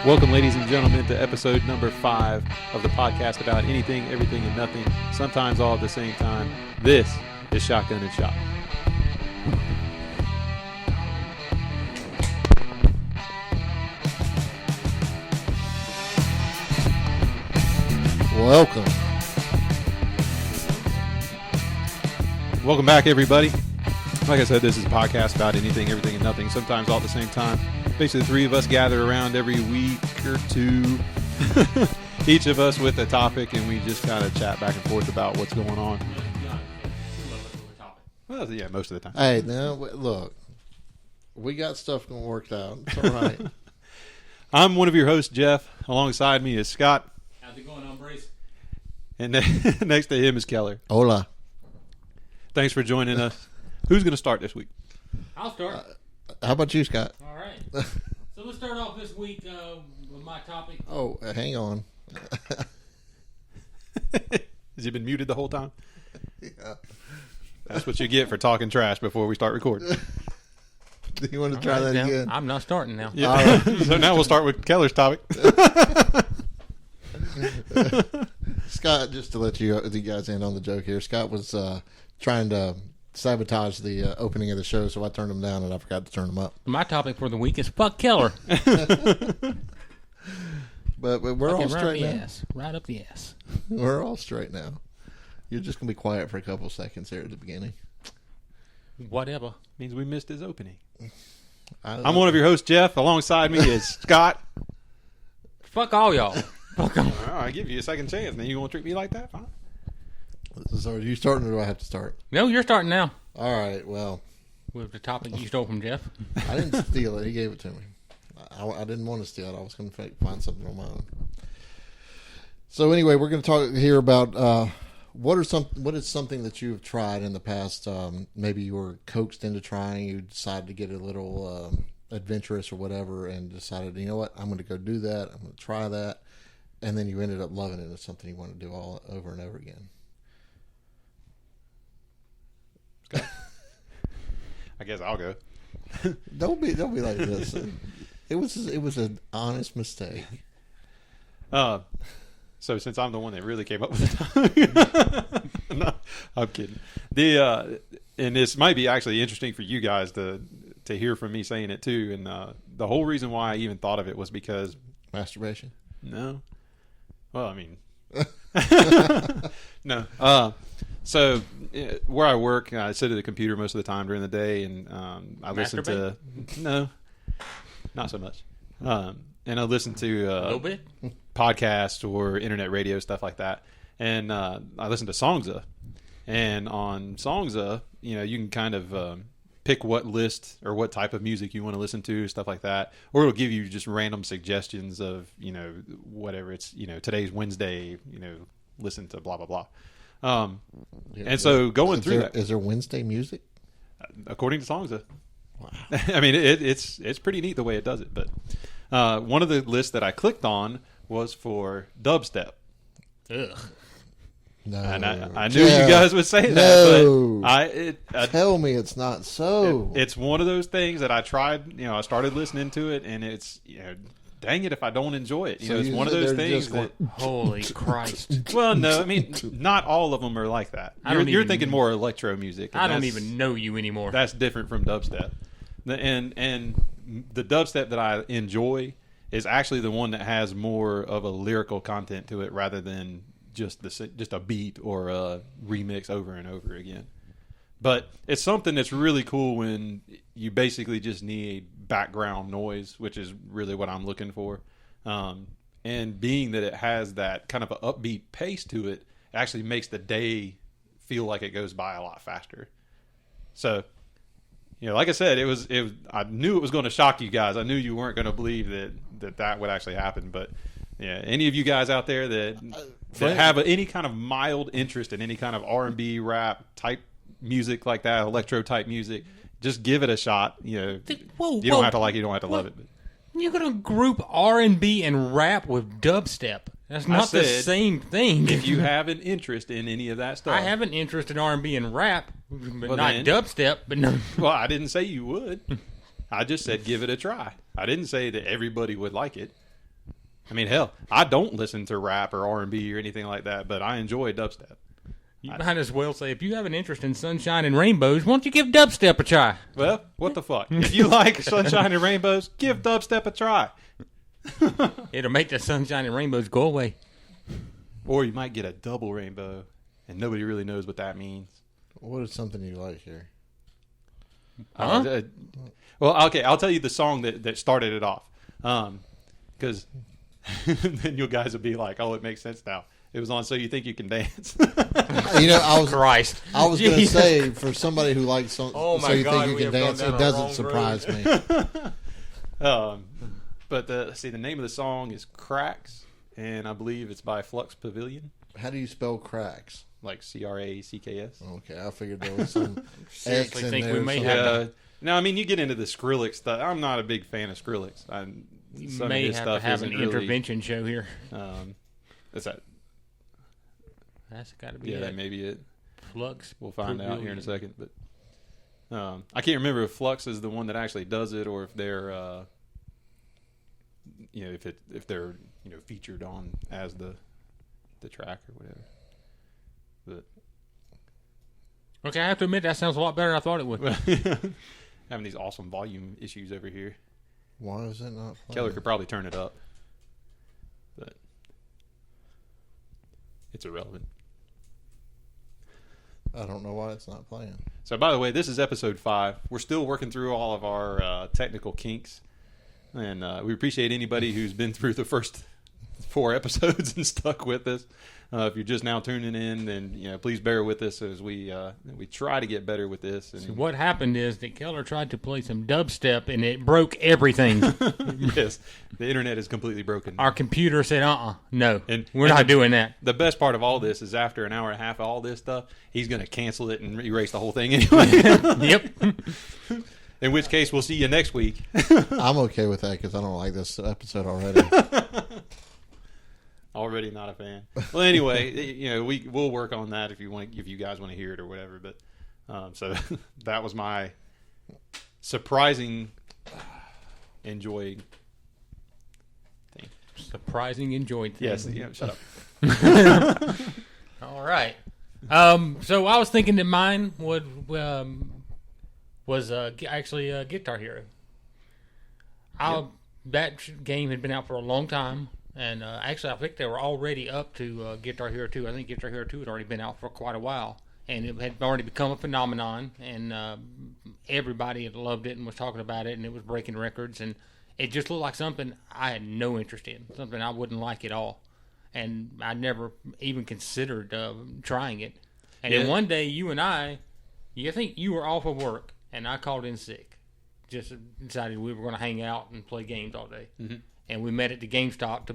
Welcome, ladies and gentlemen, to episode number 5 of the podcast about anything, everything, and nothing, sometimes all at the same time. This is Shotgun and Shop. Welcome back, everybody. Like I said, this is a podcast about anything, everything, and nothing, sometimes all at the same time. Basically, the three of us gather around every week or two, each of us with a topic, and we just kind of chat back and forth about what's going on. Well, yeah, most of the time. Hey, now, look, we got stuff worked out. It's all right. I'm one of your hosts, Jeff. Alongside me is Scott. How's it going, hombres? And next to him is Keller. Hola. Thanks for joining us. Who's going to start this week? I'll start. How about you, Scott? All right. So let's start off this week with my topic. Oh, hang on. Has he been muted the whole time? Yeah. That's what you get for talking trash before we start recording. Do you want to try that again? I'm not starting now. Yeah. All right. So now we'll start with Keller's topic. Scott, just to let you guys in on the joke here, Scott was trying to sabotage the opening of the show, so I turned him down and I forgot to turn him up. My topic for the week is fuck Keller. But we're all straight now. Right up the ass. We're all straight now. You're just going to be quiet for a couple seconds here at the beginning. Whatever. Means we missed his opening. I'm one of your hosts, Jeff. Alongside me is Scott. Fuck all y'all. Fuck all. All right, I give you a second chance. Now you going to treat me like that? Fine. So are you starting or do I have to start? No, you're starting now. All right, well. With the topic you stole from Jeff. I didn't steal it. He gave it to me. I didn't want to steal it. I was going to find something on my own. So anyway, we're going to talk here about what is something that you've tried in the past. Maybe you were coaxed into trying. You decided to get a little adventurous or whatever, and decided, you know what, I'm going to go do that. I'm going to try that, and then you ended up loving it. It's something you want to do all over and over again. I guess I'll go. Don't be like this. It was an honest mistake. So since I'm the one that really came up with the topic, no, I'm kidding. And this might be actually interesting for you guys to hear from me saying it too. And the whole reason why I even thought of it was because Masturbation? No. Well, I mean, no. So where I work, I sit at the computer most of the time during the day, and I listen to no, not so much. And I listen to a little bit podcasts or internet radio, stuff like that. And I listen to Songza, and on Songza, you can kind of pick what list or what type of music you want to listen to, stuff like that, or it'll give you just random suggestions of whatever it's today's Wednesday, listen to blah blah blah. And so going through that, is there Wednesday music? According to Songza. Wow. I mean, it's pretty neat the way it does it. But one of the lists that I clicked on was for dubstep. Ugh. No, and I knew you guys would say no. that, but tell me it's not so. It's one of those things that I tried. I started listening to it, and it's dang it if I don't enjoy it. So it's one of those things that... Holy Christ. Well, no, I mean, not all of them are like that. You're thinking more electro music. I don't even know you anymore. That's different from dubstep. And the dubstep that I enjoy is actually the one that has more of a lyrical content to it rather than just a beat or a remix over and over again. But it's something that's really cool when you basically just need background noise, which is really what I'm looking for. And being that it has that kind of an upbeat pace to it, actually makes the day feel like it goes by a lot faster. So, like I said, it was. I knew it was going to shock you guys. I knew you weren't going to believe that would actually happen. But yeah, any of you guys out there that have any kind of mild interest in any kind of R&B, rap type music like that, electro type music, just give it a shot. You don't have to like it, you don't have to love it. But. You're gonna group R&B and rap with dubstep. That's not the same thing. If you have an interest in any of that stuff, I have an interest in R&B and rap, but not dubstep. But no. Well, I didn't say you would. I just said give it a try. I didn't say that everybody would like it. I mean, hell, I don't listen to rap or R&B or anything like that, but I enjoy dubstep. You might as well say, if you have an interest in sunshine and rainbows, why don't you give dubstep a try? Well, what the fuck? If you like sunshine and rainbows, give dubstep a try. It'll make the sunshine and rainbows go away. Or you might get a double rainbow, and nobody really knows what that means. What is something you like here? Well, okay, I'll tell you the song that started it off. Because then you guys will be like, oh, it makes sense now. It was on So You Think You Can Dance. I was going to Jesus. say, for somebody who likes So You God, Think You we Can have Dance, gone down it a doesn't wrong surprise me. But the name of the song is Cracks, and I believe it's by Flux Pavilion, How do you spell cracks? like CRACKS. Okay, I figured there was some X Seriously in think there. we may so- have No, I mean, you get into the Skrillex stuff. I'm not a big fan of Skrillex. You Some may of his have to stuff have an isn't really, intervention show here. Is that? That's got to be Yeah, it. that may be it. Flux. We'll find out here in a second. But I can't remember if Flux is the one that actually does it, or if they're, if they're featured on as the track or whatever. But Okay, I have to admit that sounds a lot better than I thought it would. having these awesome volume issues over here. Why is it not playing? Keller could probably turn it up, but it's irrelevant. I don't know why it's not playing. So, by the way, this is episode 5. We're still working through all of our technical kinks, and we appreciate anybody who's been through the first 4 episodes and stuck with us. If you're just now tuning in, then please bear with us as we try to get better with this. And So what happened is that Keller tried to play some dubstep and it broke everything. yes, the internet is completely broken. Our computer said, no, And- we're and not doing that. The best part of all this is after an hour and a half of all this stuff, he's going to cancel it and erase the whole thing anyway. Yep. In which case, we'll see you next week. I'm okay with that because I don't like this episode already. Already not a fan. Well, anyway, we'll work on that if you guys want to hear it or whatever. But so that was my surprising enjoying thing. Surprising enjoyed things. Yes, shut up. All right. So I was thinking that mine was actually Guitar Hero. That game had been out for a long time. And actually, I think they were already up to Guitar Hero 2. I think Guitar Hero 2 had already been out for quite a while. And it had already become a phenomenon. And everybody had loved it and was talking about it. And it was breaking records. And it just looked like something I had no interest in. Something I wouldn't like at all. And I never even considered trying it. And then one day, you and I think you were off of work. And I called in sick. Just decided we were going to hang out and play games all day. Mm-hmm. And we met at the GameStop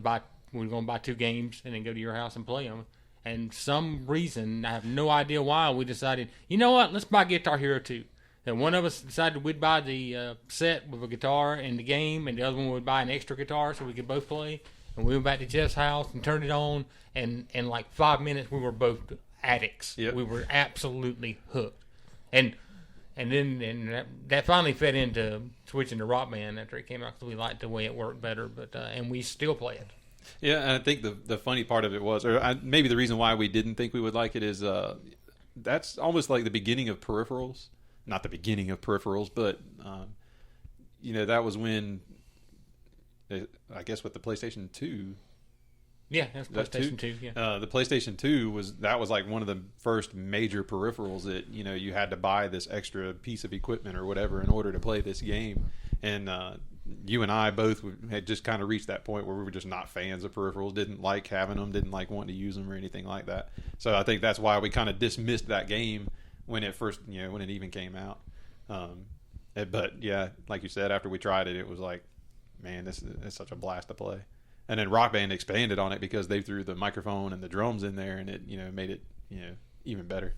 we were going to buy 2 games and then go to your house and play them. And some reason, I have no idea why, we decided, you know what, let's buy Guitar Hero 2. And one of us decided we'd buy the set with a guitar and the game, and the other one would buy an extra guitar so we could both play. And we went back to Jeff's house and turned it on, and in like 5 minutes, we were both addicts. Yep. We were absolutely hooked. And then that finally fed into switching to Rock Band after it came out because we liked the way it worked better. But and we still play it. Yeah, and I think the funny part of it was, maybe the reason why we didn't think we would like it is that's almost like the beginning of peripherals. Not the beginning of peripherals, but that was when I guess with the PlayStation 2. Yeah, that's PlayStation 2. Yeah. The PlayStation 2 was like one of the first major peripherals that you had to buy this extra piece of equipment or whatever in order to play this game. And you and I both had just kind of reached that point where we were just not fans of peripherals, didn't like having them, didn't like wanting to use them or anything like that. So I think that's why we kind of dismissed that game when it first, when it even came out. But yeah, like you said, after we tried it, it was like, man, this is such a blast to play. And then Rock Band expanded on it because they threw the microphone and the drums in there, and it made it even better.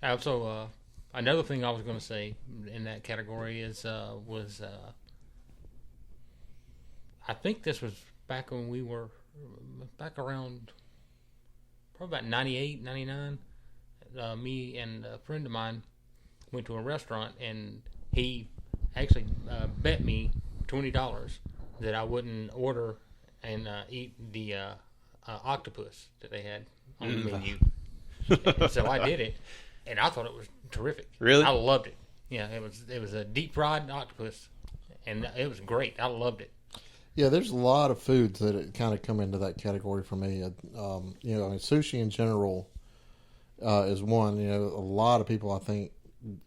Also, another thing I was going to say in that category is I think this was back when we were back around probably about 98, 99. Me and a friend of mine went to a restaurant, and he actually bet me $20 that I wouldn't order and eat the octopus that they had on the menu. And so I did it, and I thought it was terrific. Really? I loved it. Yeah, it was a deep fried octopus, and it was great. I loved it. Yeah, there's a lot of foods that kind of come into that category for me. Sushi in general is one. A lot of people I think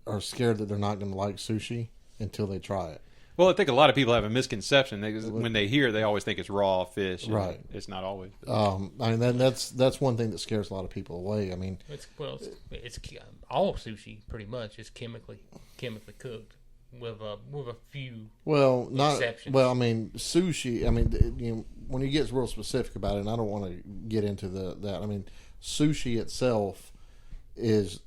are scared that they're not going to like sushi until they try it. Well, I think a lot of people have a misconception. When they hear it, they always think it's raw fish. Right. It's not always. That's one thing that scares a lot of people away. I mean, it's all sushi pretty much is chemically cooked with a few exceptions. Well, I mean, sushi. I mean, when you get real specific about it, and I don't want to get into that. I mean, sushi itself is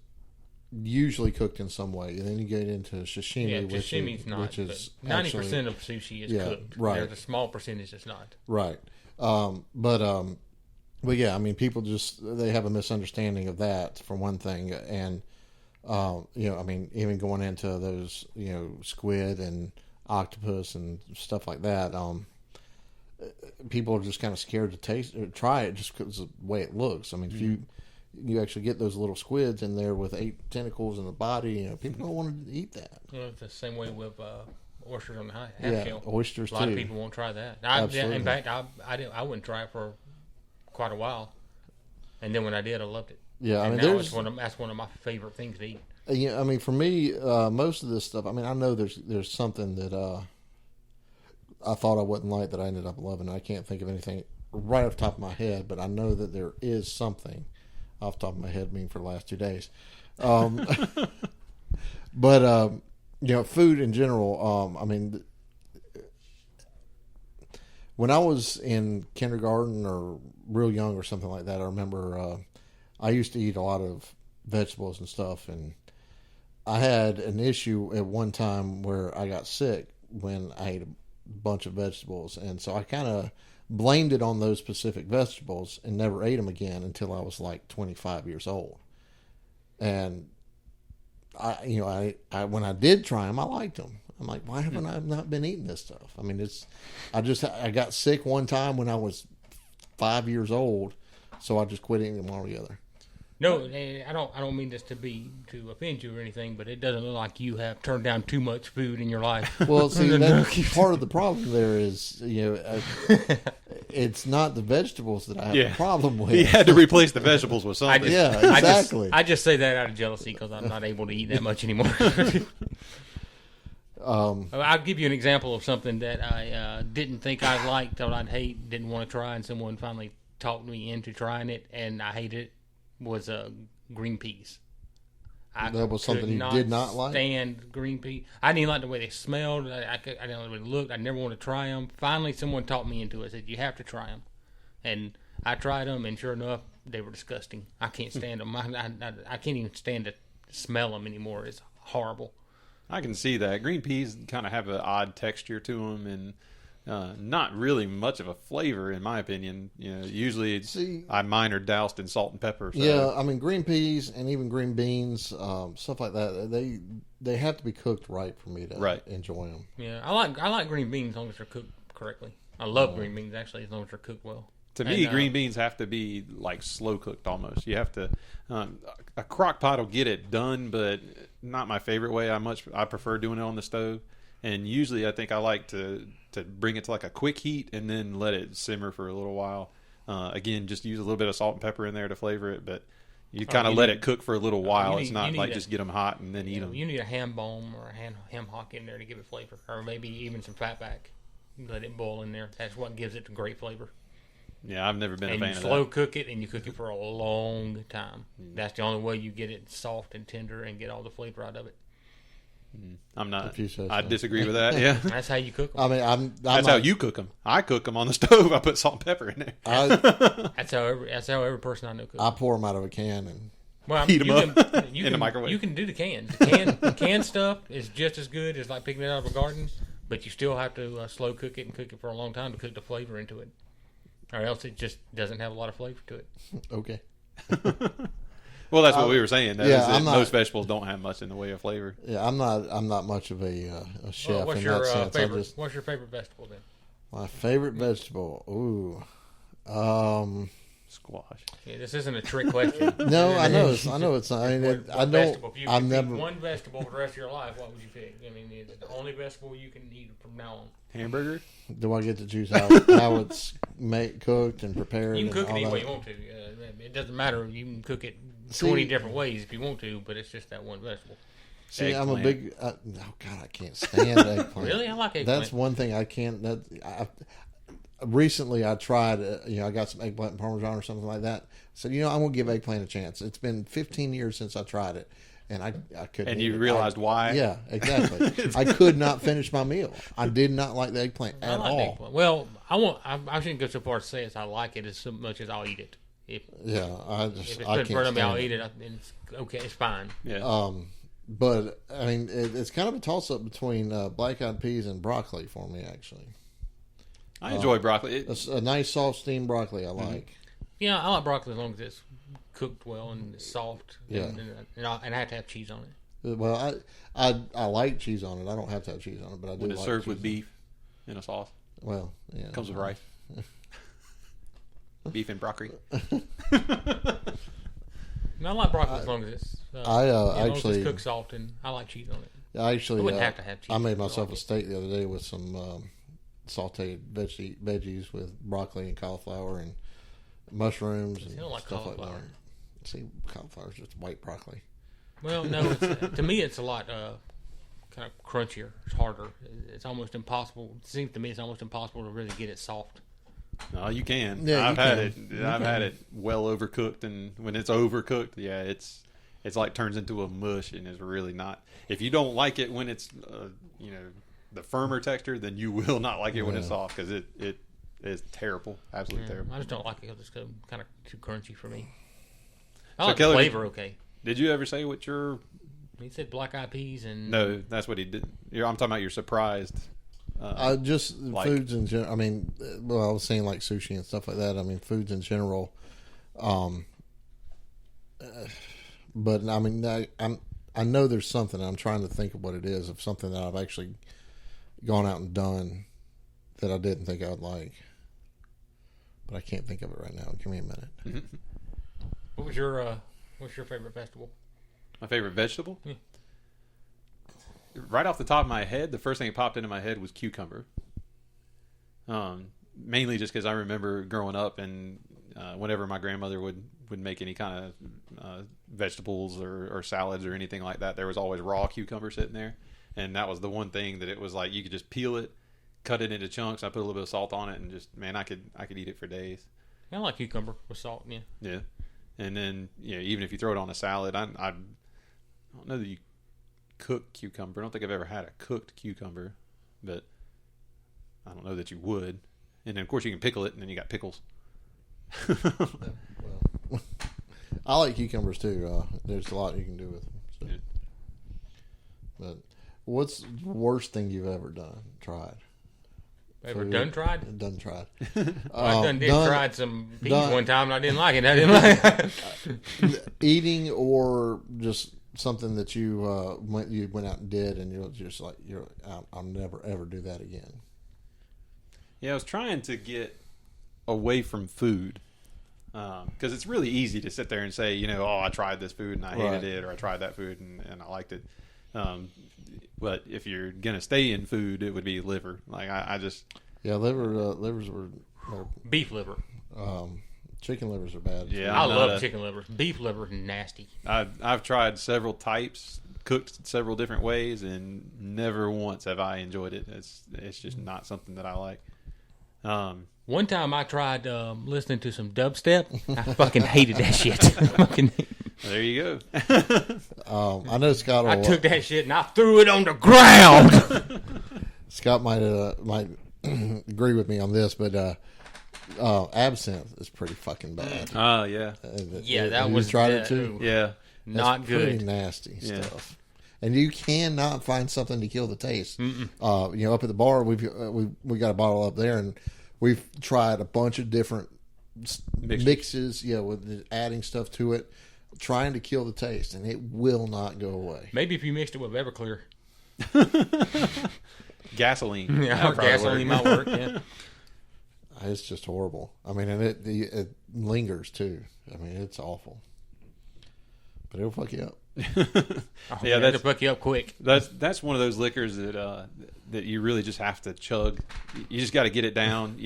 usually cooked in some way, and then you get into sashimi, which is 90% of sushi is cooked. Right. There's a small percentage that's not. Right. But yeah, I mean, people they have a misunderstanding of that for one thing, and I mean, even going into those, squid and octopus and stuff like that, people are just kind of scared to taste or try it just because of the way it looks. I mean, if you actually get those little squids in there with 8 tentacles in the body, people don't want to eat that. Well, it's the same way with oysters on the half shell. Oysters too. A lot of people won't try that. In fact, I wouldn't try it for quite a while, and then when I did, I loved it. Yeah, and I mean, that's one of my favorite things to eat. Yeah, I mean, for me, most of this stuff. I mean, I know there's something that I thought I wouldn't like that I ended up loving. I can't think of anything right off the top of my head, but I know that there is something off the top of my head. I mean, for the last 2 days, but food in general. I mean, when I was in kindergarten or real young or something like that, I remember I used to eat a lot of vegetables and stuff, and I had an issue at one time where I got sick when I ate a bunch of vegetables, and so I kind of blamed it on those specific vegetables and never ate them again until I was like 25 years old. And I when I did try them, I liked them. I'm like, why haven't I not been eating this stuff? I mean, I got sick one time when I was 5 years old, so I just quit eating them altogether. No, I don't mean this to offend you or anything, but it doesn't look like you have turned down too much food in your life. Well, see, that's part of the problem there is, it's not the vegetables that I have a problem with. He had to replace the vegetables with something. Exactly. I just say that out of jealousy because I'm not able to eat that much anymore. I'll give you an example of something that I didn't think I liked, thought I'd hate, didn't want to try, and someone finally talked me into trying it, and I hated it. Was green peas. That was something you did not like? Stand green peas. I didn't like the way they smelled. I didn't like the way they looked. I never wanted to try them. Finally, someone talked me into it. Said, you have to try them. And I tried them, and sure enough, they were disgusting. I can't stand them. I can't even stand to smell them anymore. It's horrible. I can see that. Green peas kind of have an odd texture to them, and not really much of a flavor, in my opinion. Usually mine are doused in salt and pepper. So. Yeah, I mean, green peas and even green beans, stuff like that. They have to be cooked right for me to enjoy them. Yeah, I like green beans as long as they're cooked correctly. I love green beans actually as long as they're cooked well. To me, green beans have to be like slow cooked almost. You have to. A crock pot will get it done, but not my favorite way. I prefer doing it on the stove. And usually I think I like to bring it to like a quick heat and then let it simmer for a little while. Again, just use a little bit of salt and pepper in there to flavor it, but you kind of let it cook for a little while. It's not like just get them hot and then eat them. You need a ham bone or a ham hock in there to give it flavor, or maybe even some fatback. Let it boil in there. That's what gives it great flavor. Yeah, I've never been a fan of that. And you slow cook it, and you cook it for a long time. That's the only way you get it soft and tender and get all the flavor out of it. I'm not. So. I disagree with that. Yeah, that's how you cook them. I mean, that's how you cook them. I cook them on the stove. I put salt and pepper in there. That's how every person I know cooks. I pour them out of a can and heat them up in the microwave. You can do the cans. The canned stuff is just as good as like picking it out of a garden, but you still have to slow cook it and cook it for a long time to cook the flavor into it, or else it just doesn't have a lot of flavor to it. Okay. Well, that's what we were saying. Most vegetables don't have much in the way of flavor. Yeah, I'm not much of a chef. What's in your that sense. What's your favorite vegetable then? My favorite vegetable. Ooh. Squash. Yeah, this isn't a trick question. No, I know it's not. I mean, I don't. If you I've could never. pick one vegetable for the rest of your life, what would you pick? I mean, it's the only vegetable you can eat from now on. Hamburger? Do I get to choose how it's cooked and prepared? You can cook it and any all way that? you want to. It doesn't matter. You can cook it 20 different ways if you want to, but it's just that one vegetable. See, I'm a Eggplant. big. Oh God, I can't stand eggplant. Really? I like eggplant. That's one thing I can't. Recently, I tried. I got some eggplant and parmesan or something like that. Said, I'm gonna give eggplant a chance. It's been 15 years since I tried it, and I couldn't. And eat you it. realized why? Yeah, exactly. I could not finish my meal. I did not like the eggplant I at like all. eggplant. Well, I shouldn't go so far as to say as I like it as much as I'll eat it. If If it's put I in can't front of me, I'll stand eat it. it. It's okay. It's fine. Yeah. But I mean, it's kind of a toss up between black eyed peas and broccoli for me. Actually, I enjoy broccoli. a nice soft steamed broccoli I like. Yeah, I like broccoli as long as it's cooked well and it's soft. Yeah. And I have to have cheese on it. Well, I like cheese on it. I don't have to have cheese on it, but I do. When it's like served cheese with on beef in a sauce. it. Well, yeah, Comes with rice. Beef and broccoli. And I like broccoli as long as it's I as long as actually it's cooked soft, and I like cheese on it. I actually I wouldn't have to have cheese. I made I myself like a it. steak the other day with some sautéed veggies with broccoli and cauliflower and mushrooms and don't like stuff like cauliflower. that. See, cauliflower is just white broccoli. Well, no, it's, to me it's a lot kind of crunchier. It's harder. It's almost impossible. It seems to me it's almost impossible to really get it soft. No, you can. Yeah, I've you had can. it. I've had it well overcooked, and when it's overcooked, yeah, it's like turns into a mush, and it's really not. If you don't like it when it's the firmer texture, then you will not like it when it's soft because it is terrible, absolutely terrible. I just don't like it because it's kind of too crunchy for me. I So, like Kelly, the flavor. Okay, Did you ever say what your? he said black eyed peas and No, that's what he did. I'm talking about your surprised. Just like- foods in general. I mean, well, I was saying like sushi and stuff like that. I mean, foods in general. But I mean, I know there's something. I'm trying to think of what it is, of something that I've actually gone out and done that I didn't think I would like. But I can't think of it right now. Give me a minute. What's your favorite vegetable? My favorite vegetable? Yeah. Right off the top of my head, the first thing that popped into my head was cucumber. Mainly just because I remember growing up and whenever my grandmother would make any kind of vegetables or salads or anything like that, there was always raw cucumber sitting there. And that was the one thing that it was like you could just peel it, cut it into chunks. I put a little bit of salt on it and just, man, I could eat it for days. I like cucumber with salt. Yeah. Yeah. And then, even if you throw it on a salad, I don't know that you cook cucumber. I don't think I've ever had a cooked cucumber, but I don't know that you would. And then, of course, you can pickle it, and then you got pickles. Well, I like cucumbers too. There's a lot you can do with them. So. Yeah. But what's the worst thing you've ever tried? Ever Food. done tried? Done tried. I tried some peas done- one time and I didn't like it. I didn't like it. Eating or just something that you went out and did, and you're just like I'll never ever do that again. Yeah, I was trying to get away from food because it's really easy to sit there and say, I tried this food and I hated it, or I tried that food and I liked it. But if you're gonna stay in food, it would be liver. Like I just livers were Beef liver. chicken livers are bad. Yeah. I I'm not love chicken liver. Beef liver is nasty. I've tried several types, cooked several different ways, and never once have I enjoyed it. It's just not something that I like. One time I tried listening to some dubstep. I fucking hated that shit. Fucking. There you go. I know Scott. I took that shit and I threw it on the ground. Scott might agree with me on this, but absinthe is pretty fucking bad. Oh yeah, Yeah, that You was tried that- it too. yeah. Not That's pretty good. nasty Yeah. stuff. And you cannot find something to kill the taste. Up at the bar, we got a bottle up there, and we've tried a bunch of different mixes. Yeah, with adding stuff to it, trying to kill the taste, and it will not go away. Maybe if you mixed it with Everclear. Gasoline. Yeah, That'd probably gasoline work. might work. Yeah. It's just horrible. I mean, and it lingers too. I mean, it's awful. But it'll fuck you up. Yeah, It'll fuck you up quick. That's one of those liquors that you really just have to chug. You just got to get it down.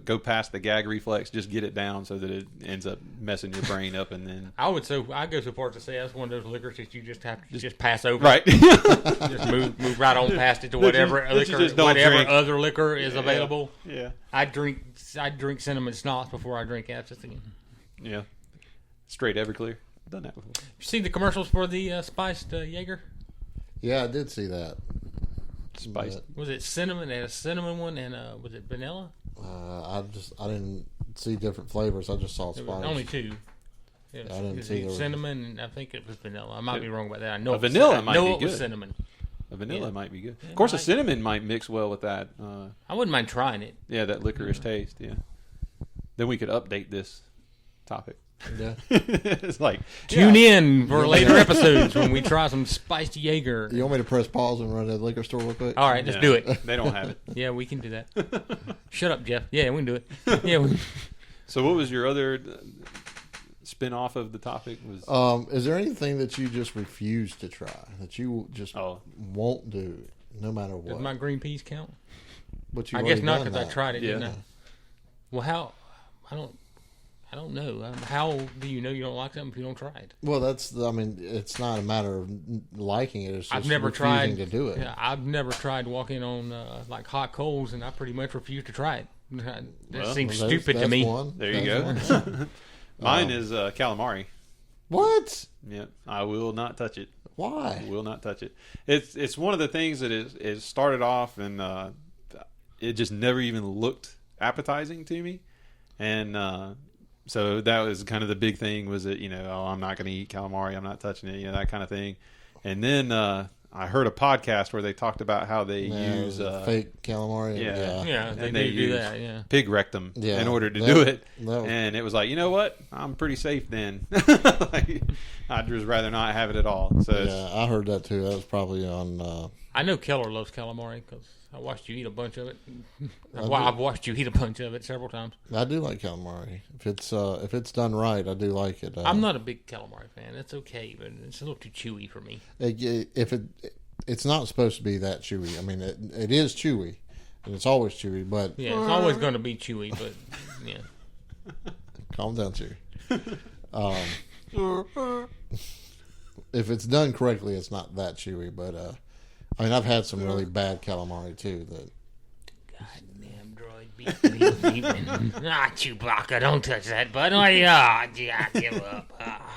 Go past the gag reflex. Just get it down so that it ends up messing your brain up, and then I go so far as to say that's one of those liquors that you just have to just pass over. right. Just move right on past it to whatever That you liquor, just don't whatever drink. other liquor is available. Yeah, I drink cinnamon schnapps before I drink Absinthe. yeah. Straight Everclear. Done that before. You see the commercials for the spiced Jaeger? Yeah, I did see that. Spiced. Was it cinnamon? They had a cinnamon one, and was it vanilla? I didn't see different flavors. I just saw There was spice. only two. It I didn't was see there was- cinnamon, and I think it was vanilla. I might be wrong about that. I know A it was- vanilla I might know be it was good. cinnamon. A vanilla Yeah. might be good. Yeah, Of course, a might. cinnamon might mix well with that. I wouldn't mind trying it. Yeah, that licorice taste. Yeah. Then we could update this topic. Yeah. It's like Tune in for later episodes when we try some spiced Jaeger. You want me to press pause and run to the liquor store real quick? All right, let's yeah, do it. They don't have it. Yeah, we can do that. Shut up, Jeff. Yeah, we can do it. Yeah, So, what was your other spin off of the topic? Was Is there anything that you just refuse to try that you just Oh. won't do, no matter what? does my green peas count? But I you've guess already not done because I that. tried it, Yeah. didn't I? Well, how? I don't know. How do you know you don't like something if you don't try it? Well, I mean, it's not a matter of liking it. It's just I've never refusing tried to do it. Yeah, I've never tried walking on like hot coals, and I pretty much refuse to try it. That Well, seems Well, stupid to that's me. one. there you That's go. one. Mine is calamari. What? Yeah, I will not touch it. Why? I will not touch it. It's one of the things that is started off and it just never even looked appetizing to me, and so that was kind of the big thing was that I'm not going to eat calamari, I'm not touching it, that kind of thing. And then I heard a podcast where they talked about how they use fake calamari. yeah. Yeah, they And they do use that. Yeah. pig rectum Yeah, in order to that- do it. that was- And it was like, you know what? I'm pretty safe then. Like, I'd just rather not have it at all. So Yeah, I heard that too. That was probably on. I know Keller loves calamari because I watched you eat a bunch of it. do. I've watched you eat a bunch of it several times. I do like calamari. If it's done right, I do like it. I'm not a big calamari fan. It's okay, but it's a little too chewy for me. It's not supposed to be that chewy. I mean, it is chewy, and it's always chewy. But Yeah, it's always going to be chewy, but yeah. calm down, chewy. If it's done correctly, it's not that chewy. But I mean, I've had some really bad calamari too. That Goddamn droid beep. Ah, Chewbacca, don't touch that button. Oh, yeah, give up. Ah.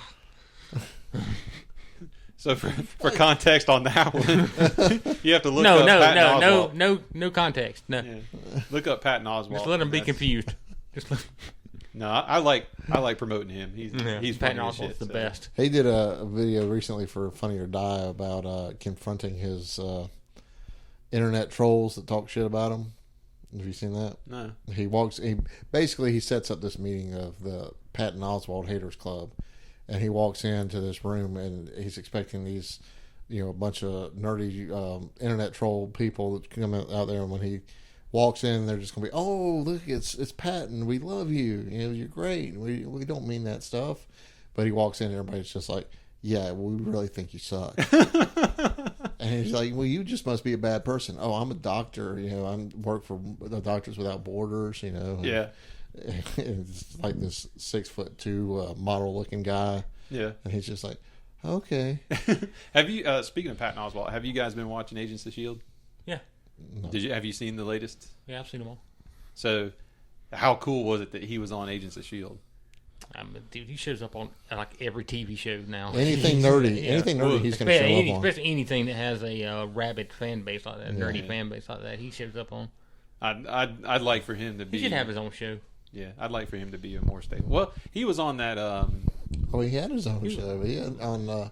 So for context on that one, you have to look up Patton Oswalt. No context. No, Yeah. Look up Patton Oswalt. just let him be That's- confused. Just let No, I like promoting him. He's Patton funny as Oswalt's shit, the so. best. he did a video recently for Funny or Die about confronting his internet trolls that talk shit about him. Have you seen that? No. He sets up this meeting of the Patton Oswalt Haters Club, and he walks into this room and he's expecting these, a bunch of nerdy internet troll people that come out there, and when he walks in, they're just gonna be, oh look, it's Patton, we love you, you're great, we don't mean that stuff, but he walks in and everybody's just like, yeah, we really think you suck. And he's like, well, you just must be a bad person. Oh, I'm a doctor, I work for the Doctors Without Borders, and, Yeah. it's like this 6'2" model looking guy, Yeah. and he's just like, okay. Have you? Speaking of Patton Oswalt, have you guys been watching Agents of Shield? Yeah, Have you seen the latest? yeah, I've seen them all. So, how cool was it that he was on Agents of Shield? Dude, he shows up on like every TV show now. Anything nerdy, Yeah. he's going to show up on. Especially anything that has a rabid fan base like that, nerdy Yeah. fan base like that, he shows up on. I'd like for him to be. He should have his own show. Yeah, I'd like for him to be a more stable. Well, he was on that. Oh, he had his own show. He had on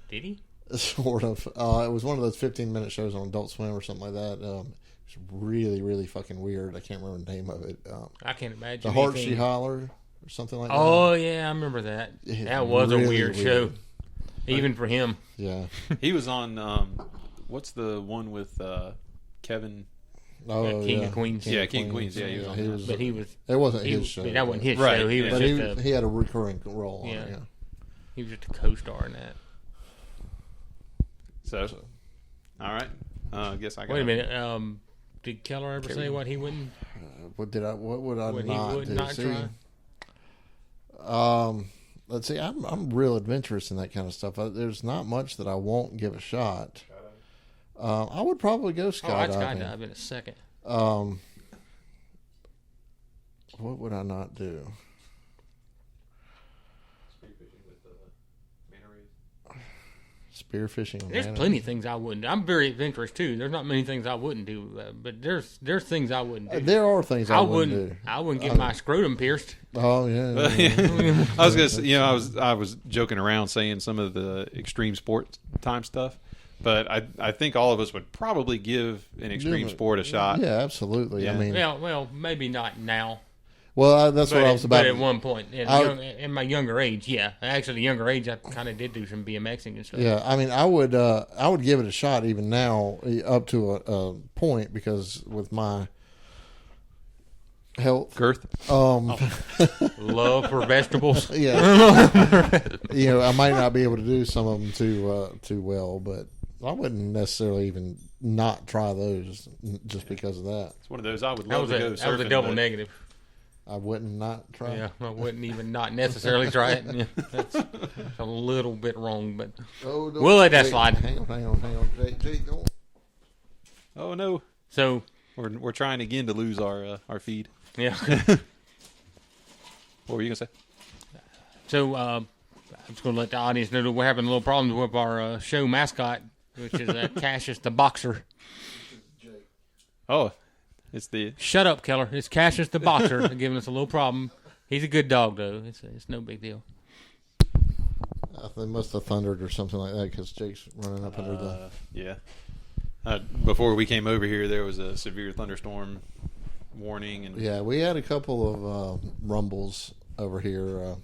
Did he? sort of. It was one of those 15-minute shows on Adult Swim or something like that. It's really, really fucking weird. I can't remember the name of it. I can't imagine. The Heart anything- She Holler or something like that. Oh yeah, I remember that. It's That was really a weird show, weird. even for him. Yeah. He was on what's the one with Kevin? Oh, King of Queens. Yeah, King of Queens. Yeah, he was on that. But he was. It wasn't He, his show. that wasn't his Right, show. He yeah. was But just he had a recurring role on it. Yeah. Yeah. he was just a co-star in that. So, all right. I guess I got. Wait a minute. Did Keller ever say what he wouldn't? What would I What he not would do? not See, try? let's see. I'm real adventurous in that kind of stuff. There's not much that I won't give a shot. I would probably go I'd skydiving. skydive in a second. What would I not do? Spearfishing. On There's manta plenty of things I wouldn't do. I'm very adventurous too. There's not many things I wouldn't do, but there's things I wouldn't do. There are things I wouldn't do. I wouldn't get my scrotum pierced. Oh yeah. I was gonna say, I was joking around saying some of the extreme sport time stuff, but I think all of us would probably give an extreme sport a shot. Yeah, absolutely. Yeah. I mean, Well, maybe not now. well, that's what I was about. But at one point, in my younger age, yeah. Actually, younger age, I kind of did do some BMXing and stuff. Yeah, I mean, I would give it a shot even now, up to a point, because with my health, Girth. Love for vegetables. yeah, I might not be able to do some of them too well, but I wouldn't necessarily even not try those just because of that. It's one of those I would That love was to go a surfing. that was a double but negative. I wouldn't not try. Yeah, I wouldn't even not necessarily try it. Yeah, that's a little bit wrong, but Oh, no, we'll let that wait, slide. Hang on. Jake, don't. Oh no, So we're trying again to lose our feed. yeah, What were you gonna say? so I'm just going to let the audience know that we're having a little problems with our show mascot, which is Cassius the Boxer. Oh, it's the Shut up, Keller. It's Cassius the Boxer. They're giving us a little problem. He's a good dog, though. It's no big deal. They must have thundered or something like that because Jake's running up under the. yeah. Before we came over here, there was a severe thunderstorm warning, and Yeah, we had a couple of rumbles over here.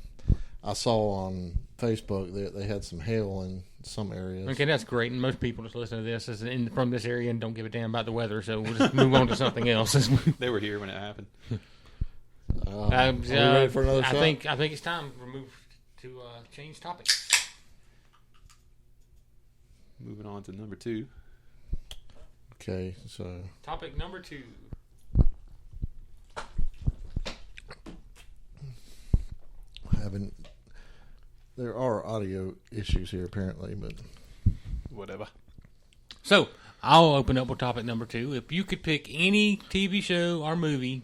I saw on Facebook that they had some hail in some areas. Okay, that's great. And most people just listen to this from this area and don't give a damn about the weather, so we'll just move on to something else. they were here when it happened. Are we ready for another shot? I think it's time to change topics. Moving on to number 2. Okay, so Topic number 2. there are audio issues here apparently, but Whatever. So I'll open up with topic number 2. If you could pick any TV show or movie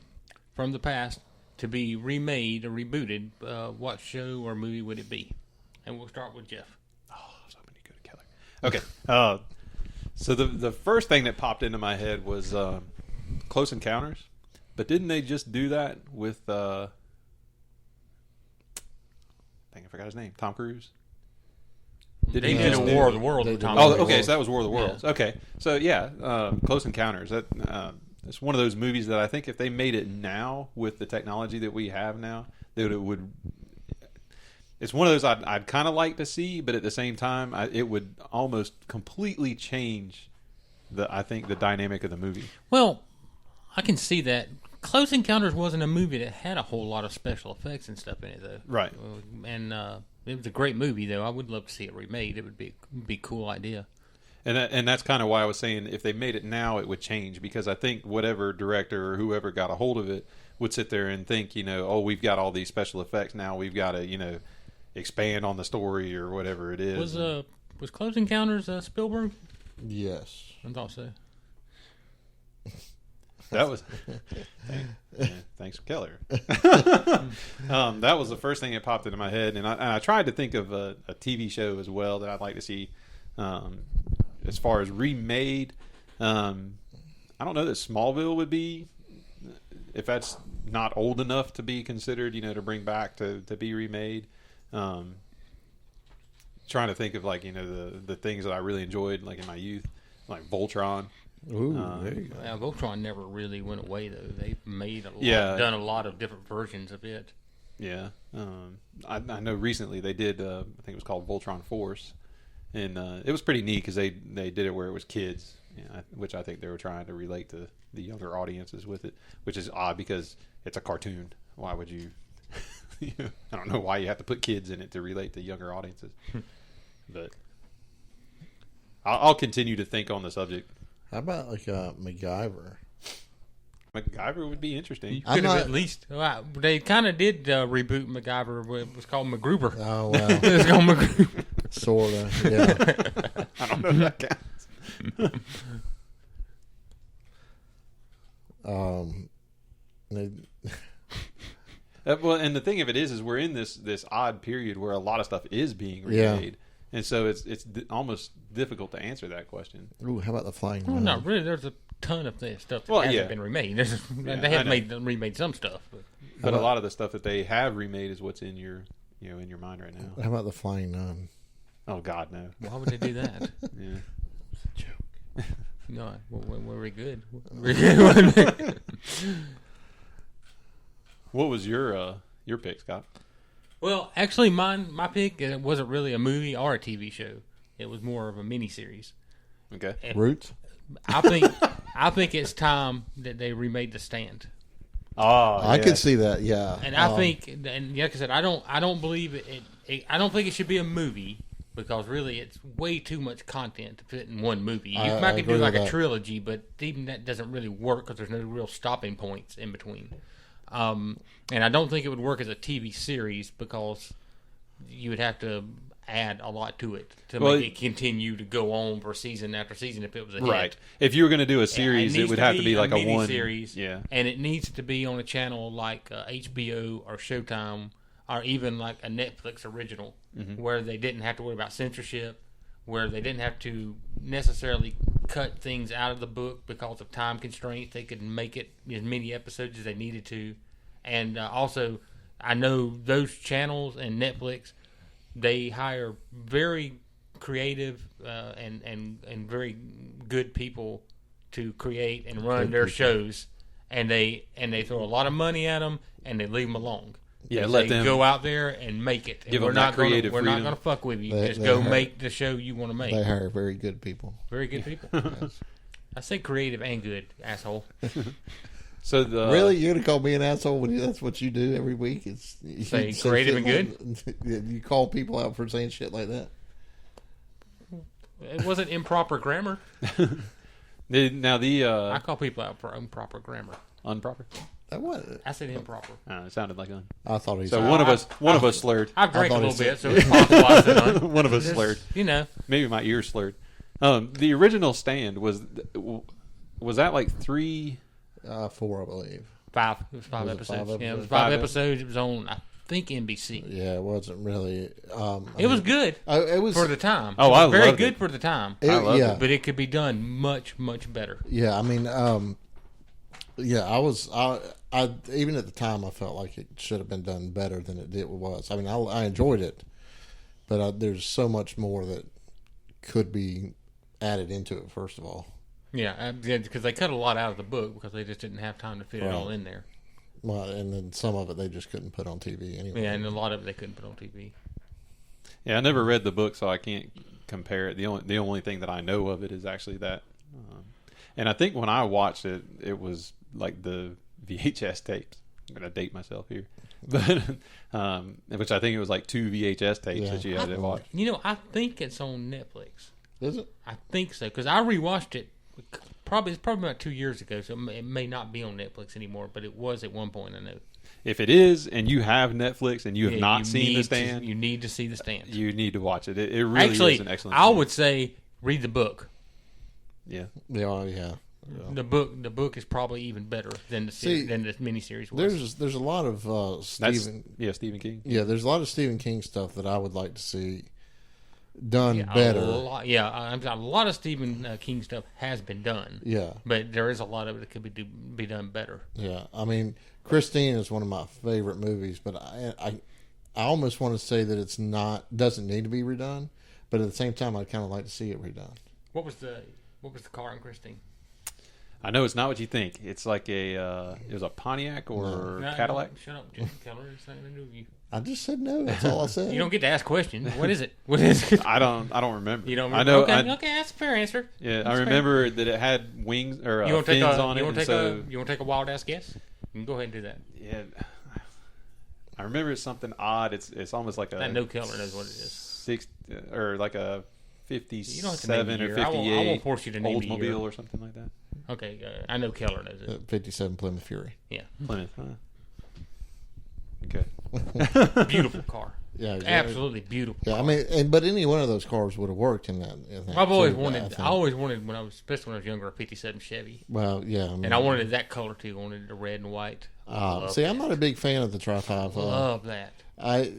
from the past to be remade or rebooted, what show or movie would it be? And we'll start with Jeff. Oh, I was hoping you go to Keller. Okay. So the first thing that popped into my head was Close Encounters, but didn't they just do that with? Dang, I forgot his name. Tom Cruise. They he did just a do- War of the Worlds they with did Tom War Oh, of the Cruise. okay. So that was War of the Worlds. Okay. So yeah, Close Encounters. That it's one of those movies that I think if they made it now with the technology that we have now, that it would. It's one of those I'd kind of like to see, but at the same time, it would almost completely change I think the dynamic of the movie. Well, I can see that. Close Encounters wasn't a movie that had a whole lot of special effects and stuff in it, though. Right. And it was a great movie, though. I would love to see it remade. It would be a cool idea. And that's kind of why I was saying if they made it now, it would change, because I think whatever director or whoever got a hold of it would sit there and think, oh, we've got all these special effects now, we've got to, expand on the story or whatever it is. Was Close Encounters Spielberg? yes. I thought so. That was thanks, Keller. That was the first thing that popped into my head, and I tried to think of a TV show as well that I'd like to see. As far as remade, I don't know that Smallville would be, if that's not old enough to be considered, to bring back to be remade. Trying to think of the things that I really enjoyed in my youth, like Voltron. Ooh, there you go. Voltron never really went away, though. They've made done a lot of different versions of it. Yeah, I know recently they did. I think it was called Voltron Force, and it was pretty neat because they did it where it was kids, which I think they were trying to relate to the younger audiences with it, which is odd because it's a cartoon. Why would you? I don't know why you have to put kids in it to relate to younger audiences, but I'll continue to think on the subject. How about like MacGyver? MacGyver would be interesting. You could have at least. Well, they kind of did reboot MacGyver. It was called MacGruber. Oh well, It was called MacGruber. sorta. Yeah. I don't know if that counts. Well, and the thing of it is we're in this odd period where a lot of stuff is being remade, and so it's almost difficult to answer that question. Ooh, how about the Flying? Well, not really. There's a ton of this stuff that hasn't been remade. They have remade some stuff, but a lot of the stuff that they have remade is what's in your in your mind right now. How about the Flying Nun? Oh God, no! Why would they do that? Yeah, It's a joke. No, we're very good. We're good. What was your pick, Scott? Well, actually, my pick wasn't really a movie or a TV show. It was more of a miniseries. Okay, Roots. I think it's time that they remade The Stand. Oh, I could see that. Yeah, And I think, and like I said, I don't believe it. I don't think it should be a movie because really it's way too much content to fit in one movie. You might could do like a trilogy, but even that doesn't really work because there's no real stopping points in between. And I don't think it would work as a TV series because you would have to add a lot to it to make it continue to go on for season after season if it was a hit. Right. If you were going to do a series, it would have to be like a one series. Yeah. And it needs to be on a channel like HBO or Showtime or even like a Netflix original where they didn't have to worry about censorship, where they didn't have to necessarily cut things out of the book because of time constraints. They could make it as many episodes as they needed to. And also, I know those channels and Netflix, they hire very creative and very good people to create and run their shows, and they throw a lot of money at them and they leave them alone. Yeah, let them go out there and make it. Give them that creative freedom. We're not freedom. going to fuck with you. Just go make the show you want to make. they hire very good people. Very good people. Yes. I say creative and good, asshole. So Really, you're gonna call me an asshole when that's what you do every week? It's you Say say creative shit and like- You call people out for saying shit like that. It wasn't improper grammar. I call people out for improper grammar. improper. That was. I said improper. It sounded like un. I thought he So said. one of us slurred. I've drank a thought he little bit, said- so it's possible I said un. One of us Just, slurred. You know, Maybe my ears slurred. The original Stand was that like 3? 4, I believe. 5. It was 5 Was it episodes. 5 Yeah, it was episodes? 5 5 episodes. It was on, I think, NBC. Yeah, it wasn't really. It was good It was for the time. Oh, It was I very loved good it. for the time. It, I loved yeah, But it could be done much, much better. yeah. I mean, yeah. I even at the time, I felt like it should have been done better than it was. I mean, I enjoyed it, but there's so much more that could be added into it. First of all, Yeah, because they cut a lot out of the book because they just didn't have time to fit it all in there. well, and then some of it they just couldn't put on TV anyway. Yeah, and a lot of it they couldn't put on TV. Yeah, I never read the book, so I can't compare it. The only thing that I know of it is actually that. And I think when I watched it, it was like the VHS tapes. I'm gonna date myself here, but which I think it was like 2 VHS tapes that you had to watch. You know, I think it's on Netflix. Is it? I think so because I rewatched it. It's probably about 2 years ago, so it may not be on Netflix anymore. But it was at one point. I know. If it is, and you have Netflix and you have not seen The Stand, you need to see The Stand. you need to watch it. It really Actually, is an excellent. I series. would say read the book. Yeah. Yeah, yeah. The book is probably even better than the miniseries was. There's a lot of Stephen. Stephen King. Yeah, there's a lot of Stephen King stuff that I would like to see done A better. lot of Stephen King stuff has been done. Yeah, But there is a lot of it that could be done better. yeah. I mean, Christine is one of my favorite movies, but I almost want to say that it's doesn't need to be redone, but at the same time, I'd kind of like to see it redone. What was the car in Christine? I know it's not what you think. It's like it was a Pontiac or Cadillac. No, shut up, Jim Keller. It's nothing to do with you. I just said no. That's all I said. You don't get to ask questions. What is it? What is it? I don't remember. You don't remember? I know. Okay, that's a fair answer. Yeah, That's I remember that it had wings or You want to fins take on it. you want to and take you want to take a wild ass guess? You can go ahead and do that. Yeah, I remember it's something odd. It's almost like a That no Keller knows what it is. 6 or like a You don't have to name 57 the or year. 58 I won't force you to name the year. Oldsmobile or something like that. Okay, I know Keller knows it. 57 Plymouth Fury. Yeah, Plymouth, huh? Okay. beautiful car. Yeah, Absolutely beautiful. Yeah, car. I mean, but any one of those cars would have worked in that. I've always too, wanted. think. I always wanted when I was, especially when I was younger, a '57 Chevy, Well, yeah, I mean, and I wanted that color too. I wanted the red and white. see, I'm not a big fan of the Tri-5. Love that. I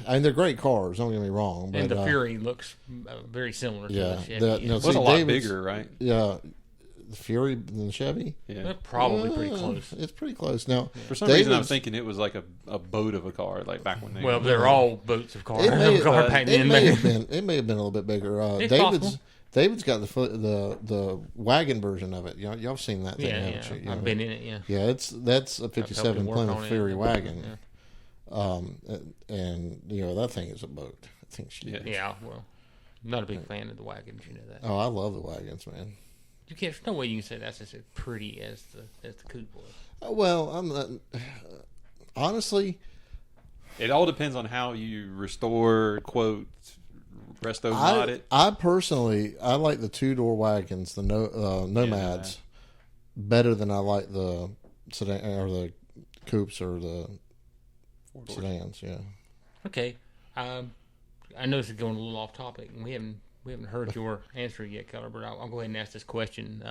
mean, they're great cars. Don't get me wrong. But, And the Fury looks very similar to yeah, the Chevy. the- yeah. no, It was See, a lot David's- bigger, right? Yeah, the Fury than the Chevy. Yeah. They're probably pretty close. It's pretty close. Now, For some reason, I David's- was thinking it was like a boat of a car, like back when they. Well, they're all boats of cars. It may, car back then, may man. have been. It may have been a little bit bigger. It's David's possible. David's got the wagon version of it. Y'all have seen that thing, Yeah, haven't you? I've been in it. Yeah. Yeah, that's a helped '57 him work Plymouth on it. Fury wagon. Yeah. And that thing is a boat. I think she. Yeah. Yeah. Well, I'm not a big fan of the wagons. You know that. Oh, I love the wagons, man. You can't. There's no way you can say that's as pretty as the coupe was. Well, I'm not. Honestly, It all depends on how you restore, quote, resto mod it. I personally I like the 2-door wagons, the Nomads, better than I like the sedan or the coupes or the sedans. Yeah. Okay. I know this is going a little off topic, and we haven't heard your answer yet, Keller. But I'll go ahead and ask this question.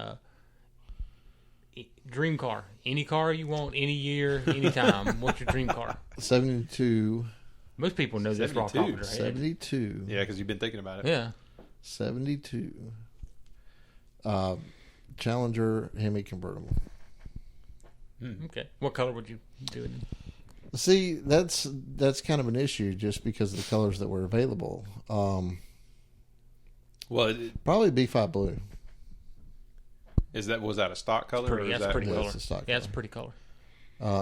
Dream car, any car you want, any year, any time. What's your dream car? 72. Most people know this off the top of their head. 72. Yeah, because you've been thinking about it. Yeah. 72. Challenger Hemi convertible. Okay. What color would you do it in? See, that's kind of an issue just because of the colors that were available. Well, Probably B5 blue. was that a stock color? or is That's that, pretty Yeah, color. it's a stock Yeah, it's a color. pretty color.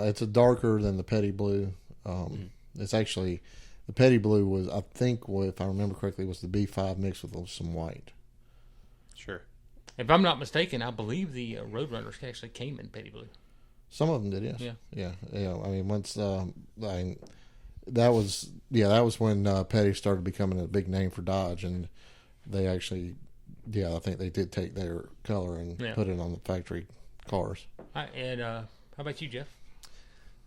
It's a darker than the petty blue. It's actually the petty blue was, I think, if I remember correctly, was the B5 mixed with some white. Sure. If I'm not mistaken, I believe the Roadrunners actually came in petty blue. Some of them did, yes. Yeah. Yeah. I mean, once that was when Petty started becoming a big name for Dodge, and they actually, I think they did take their color and put it on the factory cars. And how about you, Jeff?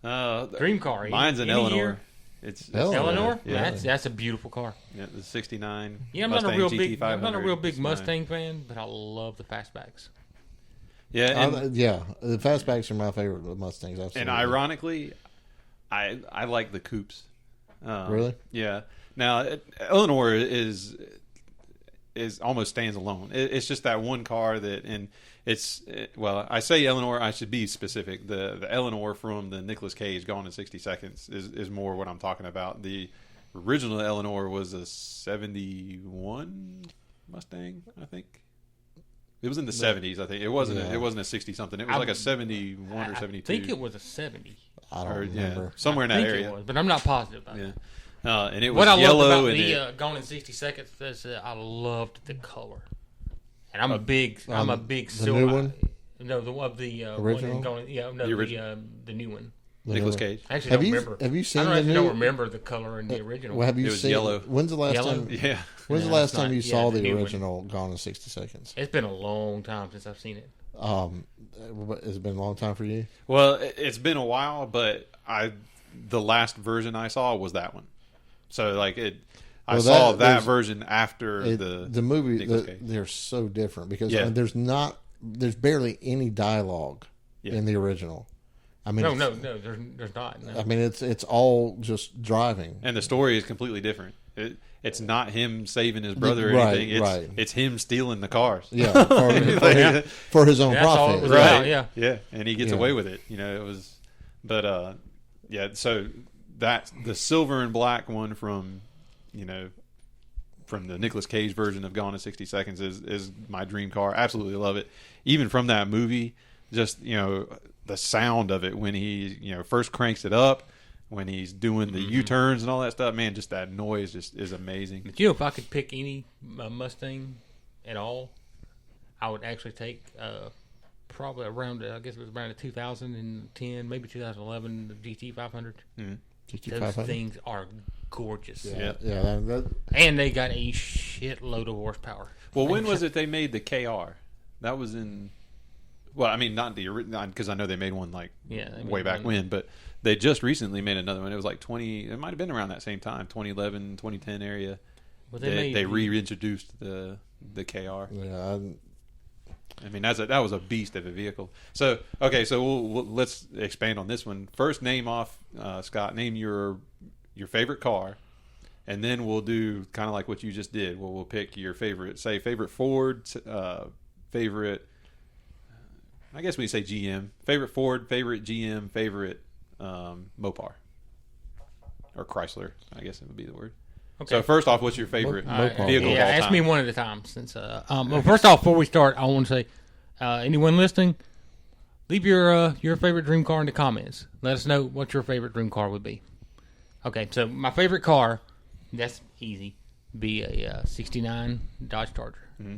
Uh, Dream car. Mine's an any Eleanor. year? It's Eleanor? Yeah. That's a beautiful car. Yeah, the '69. Yeah, I'm Mustang not a GT500. real big It's Mustang fan, but I love the fastbacks. Yeah, and, The fastbacks are my favorite Mustangs. Absolutely. and ironically, I like the coupes. Really? Yeah. Now, Eleanor is almost stands alone. It's just that one car that, and well, I say Eleanor, I should be specific. The Eleanor from the Nicolas Cage Gone in 60 Seconds is more what I'm talking about. The original Eleanor was a 71 Mustang, I think. It was in the 70s, I think. It wasn't a 60 something. It was like a 71 or 72. I think it was a 70. I don't remember. somewhere in I that think area. it was, but I'm not positive about Yeah. it. And it was What I loved yellow about and the Gone in 60 Seconds is I loved the color. And I'm a big silver. new one? No, the one of the Original? one in The original? the new one. Nicolas Cage. I actually Have don't you- remember. have you seen I don't the actually new- don't remember the color in the original. Well, have you It was seen yellow. When's the last Yellow? time? Yeah. When's the No, last it's time not. you Yeah, saw the the new one. original Gone in 60 Seconds? It's been a long time since I've seen it. It's been a long time for you. Well, it's been a while, but the last version I saw was that one. So like I Well, saw that there's- version after The movie, Nicolas Cage. they're so different because Yeah. I mean, there's barely any dialogue Yeah. in the original. I mean, No, there's not. No. I mean, it's all just driving. and the story is completely different. It's not him saving his brother or Right, anything. right. It's him stealing the cars. Yeah, for his own That's all it profit. was Right. about, yeah. Yeah, and he gets Yeah. away with it. It was, but so that the silver and black one from from the Nicolas Cage version of Gone in 60 Seconds is my dream car. Absolutely love it. Even from that movie, just, the sound of it when he, first cranks it up, when he's doing the U-turns and all that stuff, man, just that noise just is amazing. But if I could pick any Mustang at all, I would actually take probably around, I guess it was around 2010, maybe 2011, the GT 500. Mm-hmm. Those things are gorgeous. Yeah. And they got a shitload of horsepower. Well, when was it they made the KR? That was in... Well, I mean, not the original, because I know they made one way back when, but they just recently made another one. It was like it might have been around that same time, 2011, 2010 area. Well, they reintroduced the KR. Yeah, I mean, that was a beast of a vehicle. So, okay, so let's expand on this one. First, name off, Scott, name your favorite car, and then we'll do kind of like what you just did. We'll pick your favorite Ford, favorite... I guess when you say GM, favorite Ford, favorite GM, favorite Mopar. Or Chrysler, I guess it would be the word. Okay. So first off, what's your favorite vehicle of all time? Ask me one at a time. Since well, first off, before we start, I want to say, anyone listening, leave your favorite dream car in the comments. Let us know what your favorite dream car would be. Okay, so my favorite car, that's easy, be a 69 Dodge Charger. Mm-hmm.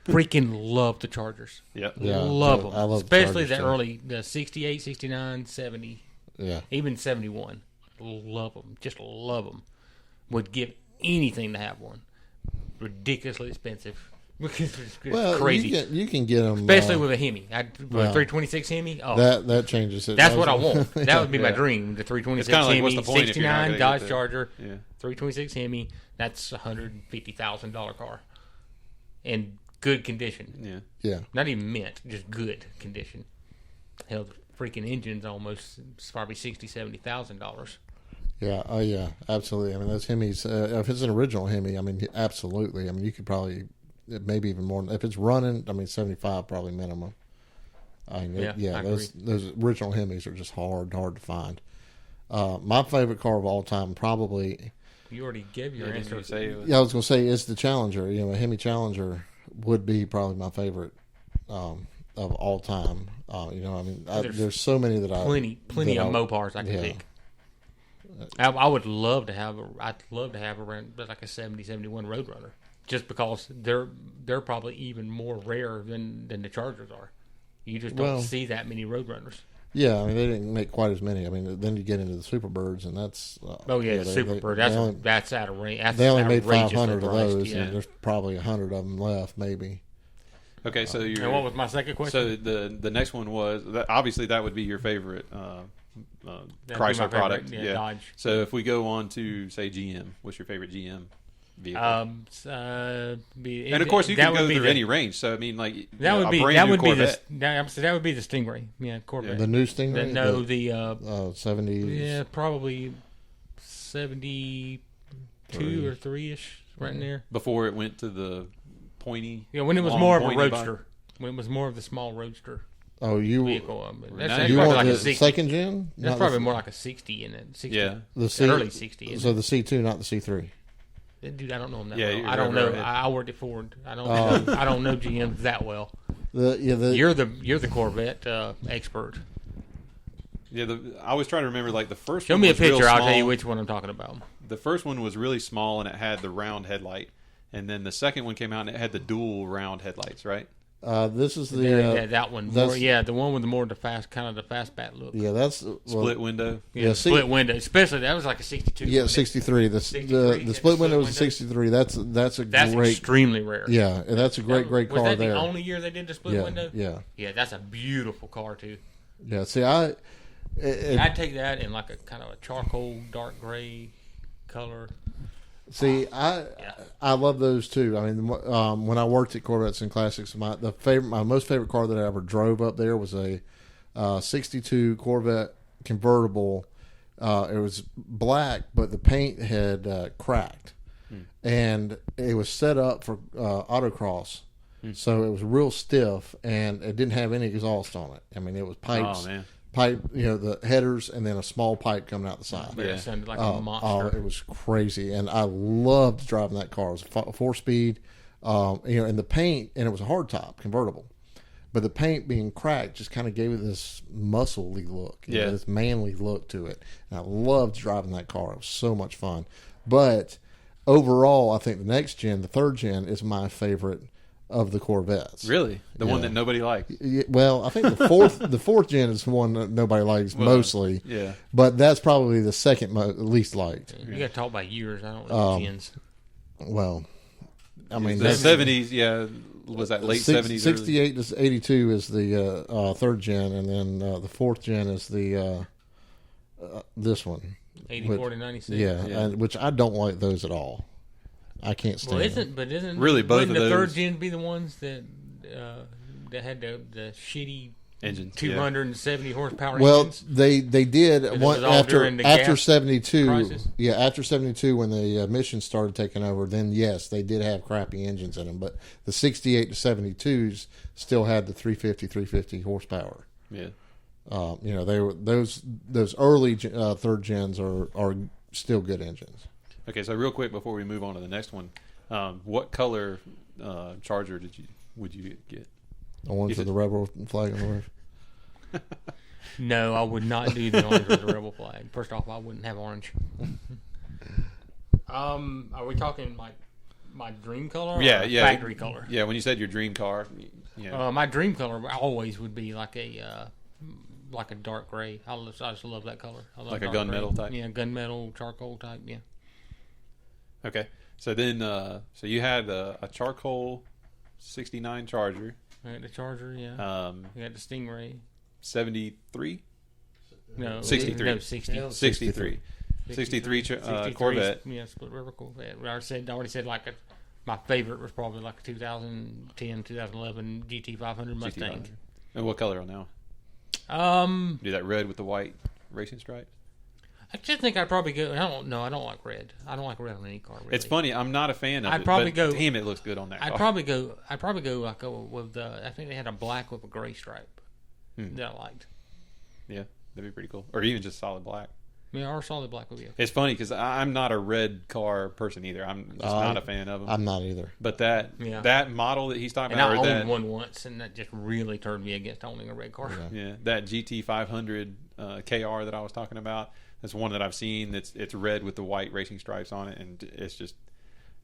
Freaking love the Chargers. Yep. Yeah, love them. I love especially the the early, the 68, 69, 70. Yeah. Even 71. Love them. Just love them. Would give anything to have one. Ridiculously expensive. It's crazy. You can get them. Especially with a Hemi. A 326 Hemi. Oh, that changes it. That's what I want. That would be my dream. The 326 like, Hemi, 69 Dodge Charger, 326 Hemi. That's a $150,000 car. And good condition. Yeah. Not even mint, just good condition. Hell, the freaking engine's almost, it's probably $60,000-$70,000. Yeah. Oh, yeah. Absolutely. I mean, those Hemis, if it's an original Hemi, I mean, absolutely. I mean, you could probably, maybe even more. If it's running, I mean, 75 probably minimum. I mean, those original Hemis are just hard to find. My favorite car of all time, probably. You already gave your answer. I was going to say it's the Challenger. A Hemi Challenger would be probably my favorite of all time. I mean, there's so many that plenty of Mopars I can pick. I would love to have around like a 70, 71 Roadrunner, just because they're probably even more rare than the Chargers are. You just don't see that many Roadrunners. Yeah, I mean, they didn't make quite as many. I mean, then you get into the Superbirds, and that's... the Superbird. That's out of range. They only made 500 of those, and there's probably 100 of them left, maybe. Okay, so and what was my second question? So the next one was... obviously, that would be your favorite Chrysler product. Yeah, Dodge. So if we go on to, say, GM, what's your favorite GM vehicle? And of course, you can go through any range. So I mean, like that would be the Stingray. Yeah, Corvette. The new Stingray. The 70s. Yeah, probably 72 or 3-ish, right in there. Before it went to the pointy. Yeah, when it was more of a roadster. When it was more of the small roadster. Oh, vehicle. That's you want like the second gen? That's probably more like a 60 in it. 60, yeah, early 60. So the C2, not the C3. Dude, I don't know him that well. I don't know. I worked at Ford. I don't know GM that well. You're the Corvette expert. Yeah, I was trying to remember like the first. Show one me was a picture. I'll small. tell you which one I'm talking about. The first one was really small and it had the round headlight, and then the second one came out and it had the dual round headlights, right? This is the that one. The one with the fastback look. Yeah, that's split window. Yeah, split window. Especially that was like a 62. Yeah, 63. The split window was a 63. That's great. Extremely rare. Yeah, and that's a great car there. Was that the only year they did the split window? Yeah. Yeah, that's a beautiful car too. Yeah. See, I'd take that in like a kind of a charcoal dark gray color. See, I love those too. I mean, when I worked at Corvettes and Classics, my most favorite car that I ever drove up there was a 62 Corvette convertible. It was black, but the paint had cracked, and it was set up for autocross. So it was real stiff, and it didn't have any exhaust on it. I mean, it was pipes. Oh, man. pipe, the headers, and then a small pipe coming out the side. But it sounded like a monster. It was crazy, and I loved driving that car. It was a 4-speed, and the paint, and it was a hardtop convertible. But the paint being cracked just kind of gave it this muscly look, this manly look to it. And I loved driving that car. It was so much fun. But overall, I think the next gen, the third gen, is my favorite of the Corvettes. Really? The one that nobody likes? Well, I think the fourth gen is the one that nobody likes mostly. Yeah. But that's probably the second least liked. You got to talk about years. I don't know gens. Well, I mean, the 70s, was that late 70s? 68 to 82 is the third gen, and then the fourth gen is the this one. 84 to 96. Yeah. And which I don't like those at all. I can't stand isn't really both of the those? third gen be the ones that had the shitty engines, 270 horsepower well, engines? they did one after 72. crisis? Yeah, after 72 when the emissions started taking over, then yes, they did have crappy engines in them, but the 68 to 72s still had the 350 horsepower. Yeah. They were those early third gens are still good engines. Okay, so real quick before we move on to the next one, what color Charger would you get? The ones with the rebel flag on the roof. No, I would not do the orange with the rebel flag. First off, I wouldn't have orange. Are we talking like my dream color? Yeah, or factory color. Yeah, when you said your dream car, my dream color always would be like a dark gray. I just love that color. I love like a dark gunmetal gray. type. Yeah, gunmetal charcoal type. Yeah. Okay, so then so you had a charcoal 69 Charger. I had the Charger. Yeah. You had the Stingray. 73. No, 63. No, 60. 63. 63 Corvette. Yeah, split river Corvette. I already said my favorite was probably like a 2010, 2011 GT500 Mustang. GT500. And what color on that? Do that red with the white racing stripes. I just think I'd probably go. I don't like red. I don't like red on any car. Really. It's funny. I'm not a fan of it. I'd probably go. Damn, it looks good on that car. I'd probably go with the. I think they had a black with a gray stripe that I liked. Yeah, that'd be pretty cool. Or even just solid black. Yeah, or solid black would be okay. It's funny because I'm not a red car person either. I'm just not a fan of them. I'm not either. But that model that he's talking about, or I owned one once, and that just really turned me against owning a red car. Yeah, that GT500 KR that I was talking about. That's one that I've seen. It's red with the white racing stripes on it, and it's just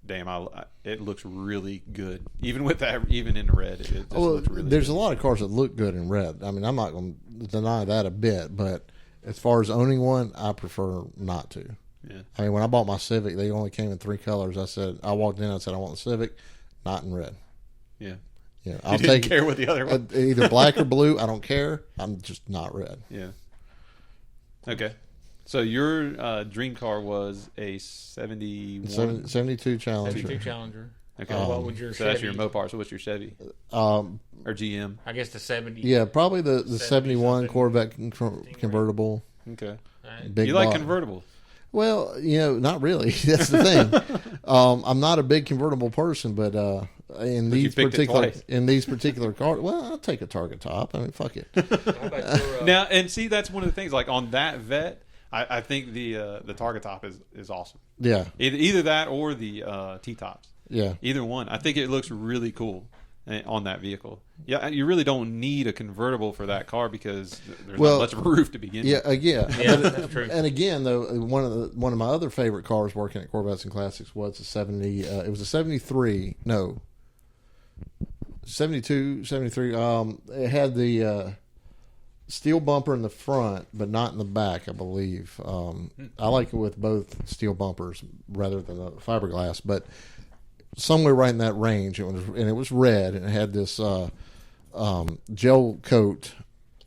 damn. It looks really good, even with that. Even in the red, it just looks really. There's good. a lot of cars that look good in red. I mean, I'm not going to deny that a bit, but as far as owning one, I prefer not to. Yeah. I mean, when I bought my Civic, they only came in 3 colors. I walked in and said, I want the Civic, not in red. Yeah. Yeah, I'll didn't care what the other one. Either black or blue. I don't care. I'm just not red. Yeah. Okay. So your dream car was a 72 Challenger. 72 Challenger. Okay. What would your so Chevy? That's your Mopar. So what's your Chevy? Or GM? I guess the 70. Yeah, probably the 71 Corvette convertible. Okay. Big you like block. convertibles? Well, not really. That's the thing. I'm not a big convertible person, but in these particular cars, well, I'll take a Target top. I mean, fuck it. How about your, Now, and see, that's one of the things. Like on that Vet, I think the Target top is awesome. Yeah. Either that or the T-tops. Yeah. Either one. I think it looks really cool on that vehicle. Yeah, you really don't need a convertible for that car because there's not much of a roof to begin with. Yeah, that's true. And again, though, one of my other favorite cars working at Corvettes and Classics was a 70. It was a 73. No. 72, 73. It had the steel bumper in the front, but not in the back, I believe. I like it with both steel bumpers rather than the fiberglass, but somewhere right in that range. It was red, and it had this gel coat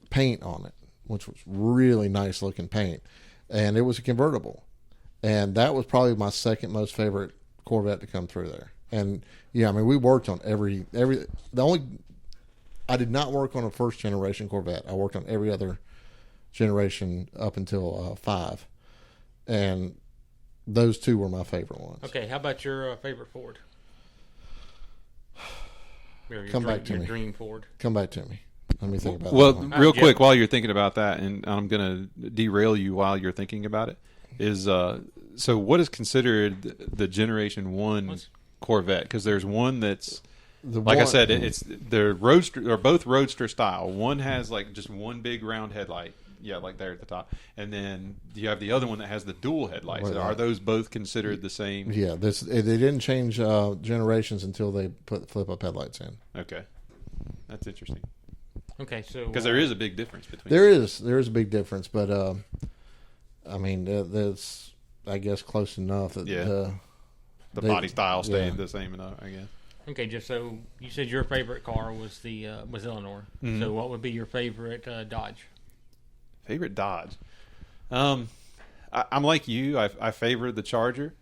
paint on it, which was really nice looking paint, and it was a convertible, and that was probably my second most favorite Corvette to come through there. And yeah, I mean, we worked on every. I did not work on a first generation Corvette. I worked on every other generation up until 5, and those 2 were my favorite ones. Okay, how about your favorite Ford? Come back to me. Dream Ford. Come back to me. Let me think about Well, that one. real quick, while you're thinking about that, and I'm going to derail you while you're thinking about it, is so what is considered the Generation 1 Corvette? Because there's one that's, I said, they're roadster, or both roadster style. One has like just one big round headlight. Yeah, like there at the top. And then you have the other one that has the dual headlights. Are those both considered the same? Yeah, they didn't change generations until they put flip-up headlights in. Okay. That's interesting. Okay, so because there is a big difference between there is a big difference, but I mean that's I guess close enough that the body style stayed the same enough, I guess. Okay, just so you said your favorite car was the Eleanor. Mm-hmm. So what would be your favorite Dodge? Favorite Dodge? I'm like you. I favor the Charger.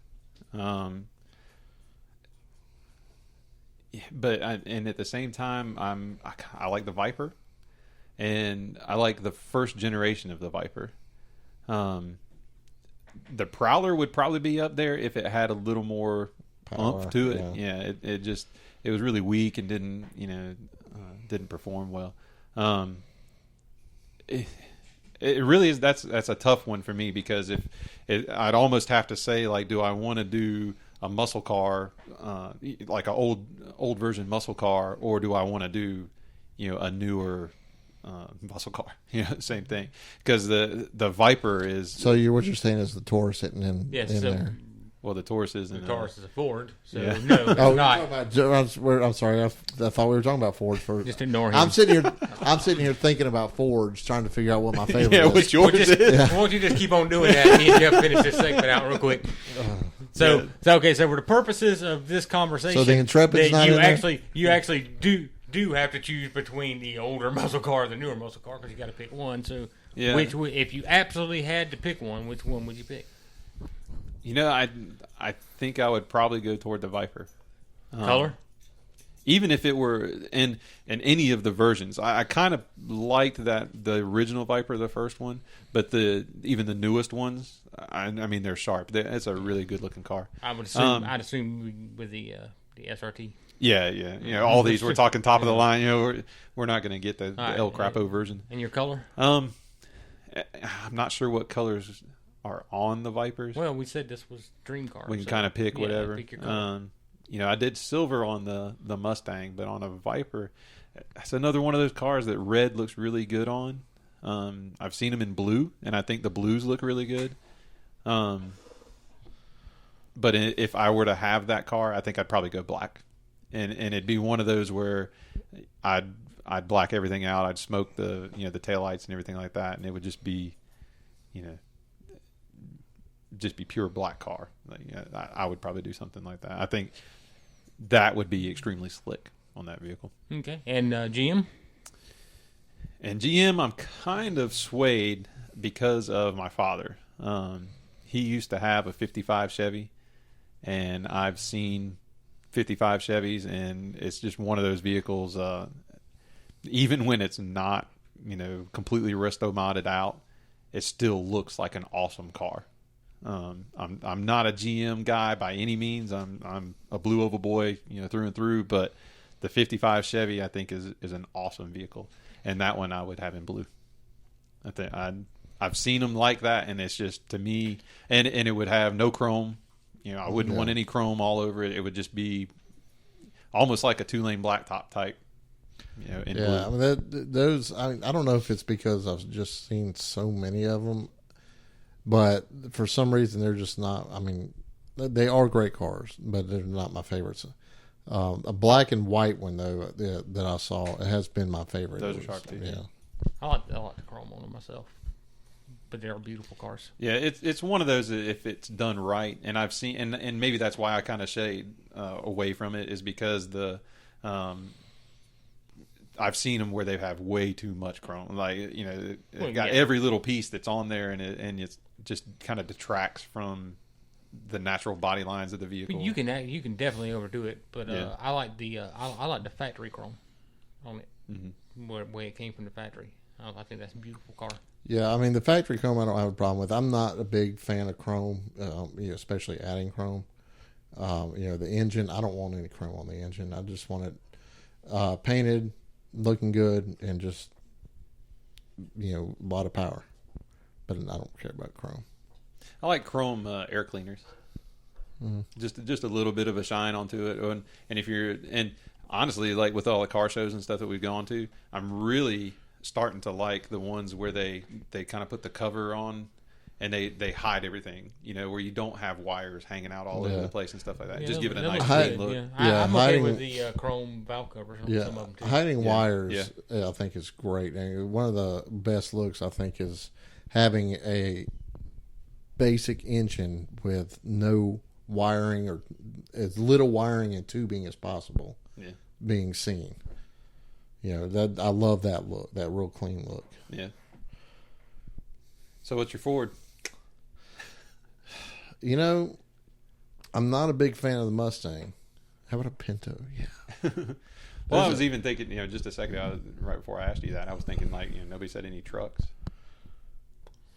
But and at the same time, I like the Viper, and I like the first generation of the Viper. The Prowler would probably be up there if it had a little more oomph to it. Yeah, it was really weak and didn't perform well. It really is. That's a tough one for me because I'd almost have to say, like, do I want to do a muscle car, like an old version muscle car, or do I want to do, a newer muscle car? Same thing. Because the Viper is. So what you're saying is the Taurus sitting in there. Well, the Taurus isn't. The Taurus is a Ford, so yeah. No, it's not. I'm sorry. I thought we were talking about Fords first. Just ignore him. I'm sitting here thinking about Fords, trying to figure out what my favorite is. Which yours is. Why don't you just keep on doing that and Jeff finish this segment out real quick? So for the purposes of this conversation, so the Intrepid's not in there? You actually do have to choose between the older muscle car and the newer muscle car because you got to pick one. So if you absolutely had to pick one, which one would you pick? I think I would probably go toward the Viper. Color? Even if it were in any of the versions. I kind of liked the original Viper, the first one, but even the newest ones, I mean, they're sharp. It's a really good-looking car. I would assume, with the SRT. Yeah. All these, we're talking top of the line. We're not going to get the El Crapo version. And your color? I'm not sure what colors are on the Vipers. Well, we said this was dream car. We can kind of pick whatever. Pick your color. I did silver on the Mustang, but on a Viper, that's another one of those cars that red looks really good on. I've seen them in blue, and I think the blues look really good. But if I were to have that car, I think I'd probably go black, and it'd be one of those where I'd black everything out. I'd smoke the the taillights and everything like that, and it would just be, just be pure black car. I would probably do something like that. I think that would be extremely slick on that vehicle. Okay, and GM? And GM, I'm kind of swayed because of my father. He used to have a 55 Chevy, and I've seen 55 Chevys, and it's just one of those vehicles, even when it's not, completely resto modded out, it still looks like an awesome car. I'm not a GM guy by any means. I'm a blue oval boy, through and through. But the 55 Chevy, I think, is an awesome vehicle, and that one I would have in blue. I think I've seen them like that, and it's just, to me, and it would have no chrome. I wouldn't want any chrome all over it. It would just be almost like a 2-lane blacktop type. In blue. I mean, those. I don't know if it's because I've just seen so many of them. But for some reason, they're just not. I mean, they are great cars, but they're not my favorites. A black and white one, though, that I saw, it has been my favorite. Those are sharp too. Yeah, I like the chrome on them myself, but they're beautiful cars. Yeah, it's one of those if it's done right, and I've seen, and maybe that's why I kind of shade away from it, is because I've seen them where they have way too much chrome. Like, it's got every little piece that's on there, and it's just kind of detracts from the natural body lines of the vehicle. But you can definitely overdo it. But I like I like the factory chrome on it, where it came from the factory. I think that's a beautiful car. Yeah, I mean, the factory chrome I don't have a problem with. I'm not a big fan of chrome, especially adding chrome. The engine, I don't want any chrome on the engine. I just want it painted looking good, and just a lot of power. But I don't care about chrome. I like chrome air cleaners. Just a little bit of a shine onto it, and if you're honestly, like with all the car shows and stuff that we've gone to, I'm really starting to like the ones where they kind of put the cover on and they hide everything, where you don't have wires hanging out all over the place and stuff like that. Just give it a nice clean look. Yeah, I'm okay with the chrome valve covers on some of them too. Hiding wires, I think, is great. And one of the best looks, I think, is having a basic engine with no wiring or as little wiring and tubing as possible being seen. That I love that look, that real clean look. Yeah. So what's your Ford? I'm not a big fan of the Mustang. How about a Pinto? Yeah. Well, I was even thinking, just a second ago, right before I asked you that, I was thinking nobody said any trucks.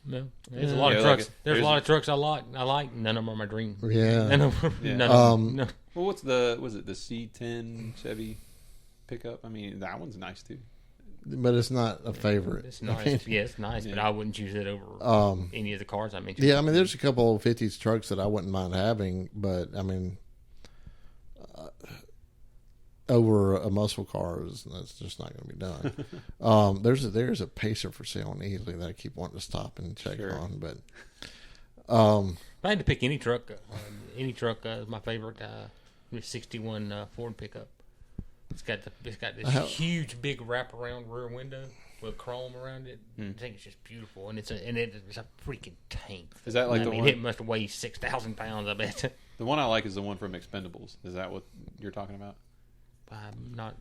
No, there's a lot of trucks. There's a lot of trucks I like. None of them are my dream. Yeah. None of them. No. Well, was it the C10 Chevy pickup? I mean, that one's nice too. But it's not a favorite. It's nice. It's nice, but I wouldn't choose it over any of the cars I mentioned. Yeah, I mean, there's a couple old 50s trucks that I wouldn't mind having, but I mean, over a muscle car that's just not going to be done. There's a Pacer for sale on Easley that I keep wanting to stop and check on, but if I had to pick any truck is my favorite. 61 Ford pickup. It's got this huge big wraparound rear window with chrome around it. I think it's just beautiful, and it's a freaking tank. Is that like it must weigh 6,000 pounds? I bet. The one I like is the one from Expendables. Is that what you're talking about? I'm not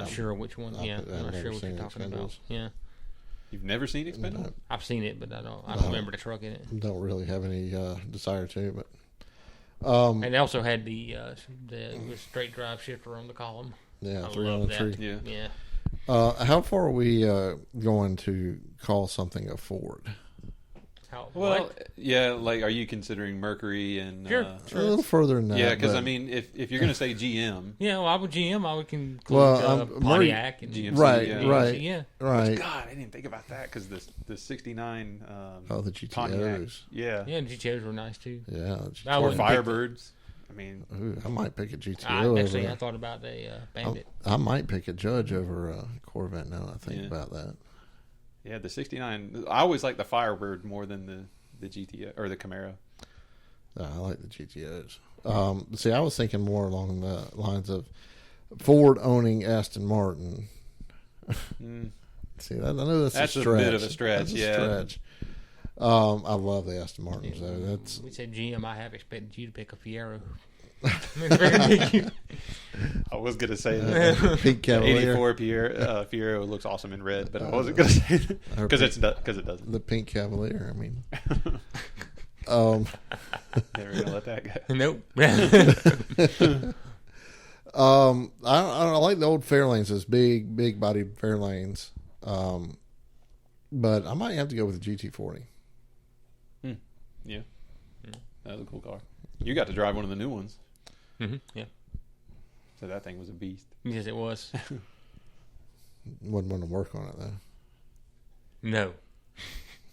sure which one. I'm not sure what you're talking about. Yeah. You've never seen Expendables? I've seen it, but I don't remember the truck in it. Don't really have any desire to, but. And they also had the straight drive shifter on the column. Yeah, 3 on the tree. Yeah. How far are we going to call something a Ford? Like, are you considering Mercury and sure. A little further than that? Yeah, because I mean, if you're going to say GM, I would GM. I would include Pontiac and GMC, right. Which, God, I didn't think about that because the '69. The GTOs. Pontiac, yeah, GTOs were nice too. Yeah, or Firebirds. I mean, I might pick a GTO. I thought about a Bandit. I might pick a Judge over a Corvette now. I think about that. Yeah, the '69. I always like the Firebird more than the GTO or the Camaro. I like the GTOs. See, I was thinking more along the lines of Ford owning Aston Martin. See, I know that's a stretch. Bit of a stretch. Stretch. I love the Aston Martins, though. We said GM. I have expected you to pick a Fiero. I was going to say that. Pink Cavalier. 84 Fiero looks awesome in red, but I wasn't going to say that because it doesn't. The Pink Cavalier. I mean, never going to let that go. Nope. I like the old Fairlanes, those big bodied Fairlanes. But I might have to go with the GT40. Yeah, that was a cool car. You got to drive one of the new ones. Mm-hmm. Yeah. So that thing was a beast. Yes, it was. Wouldn't want to work on it though. No.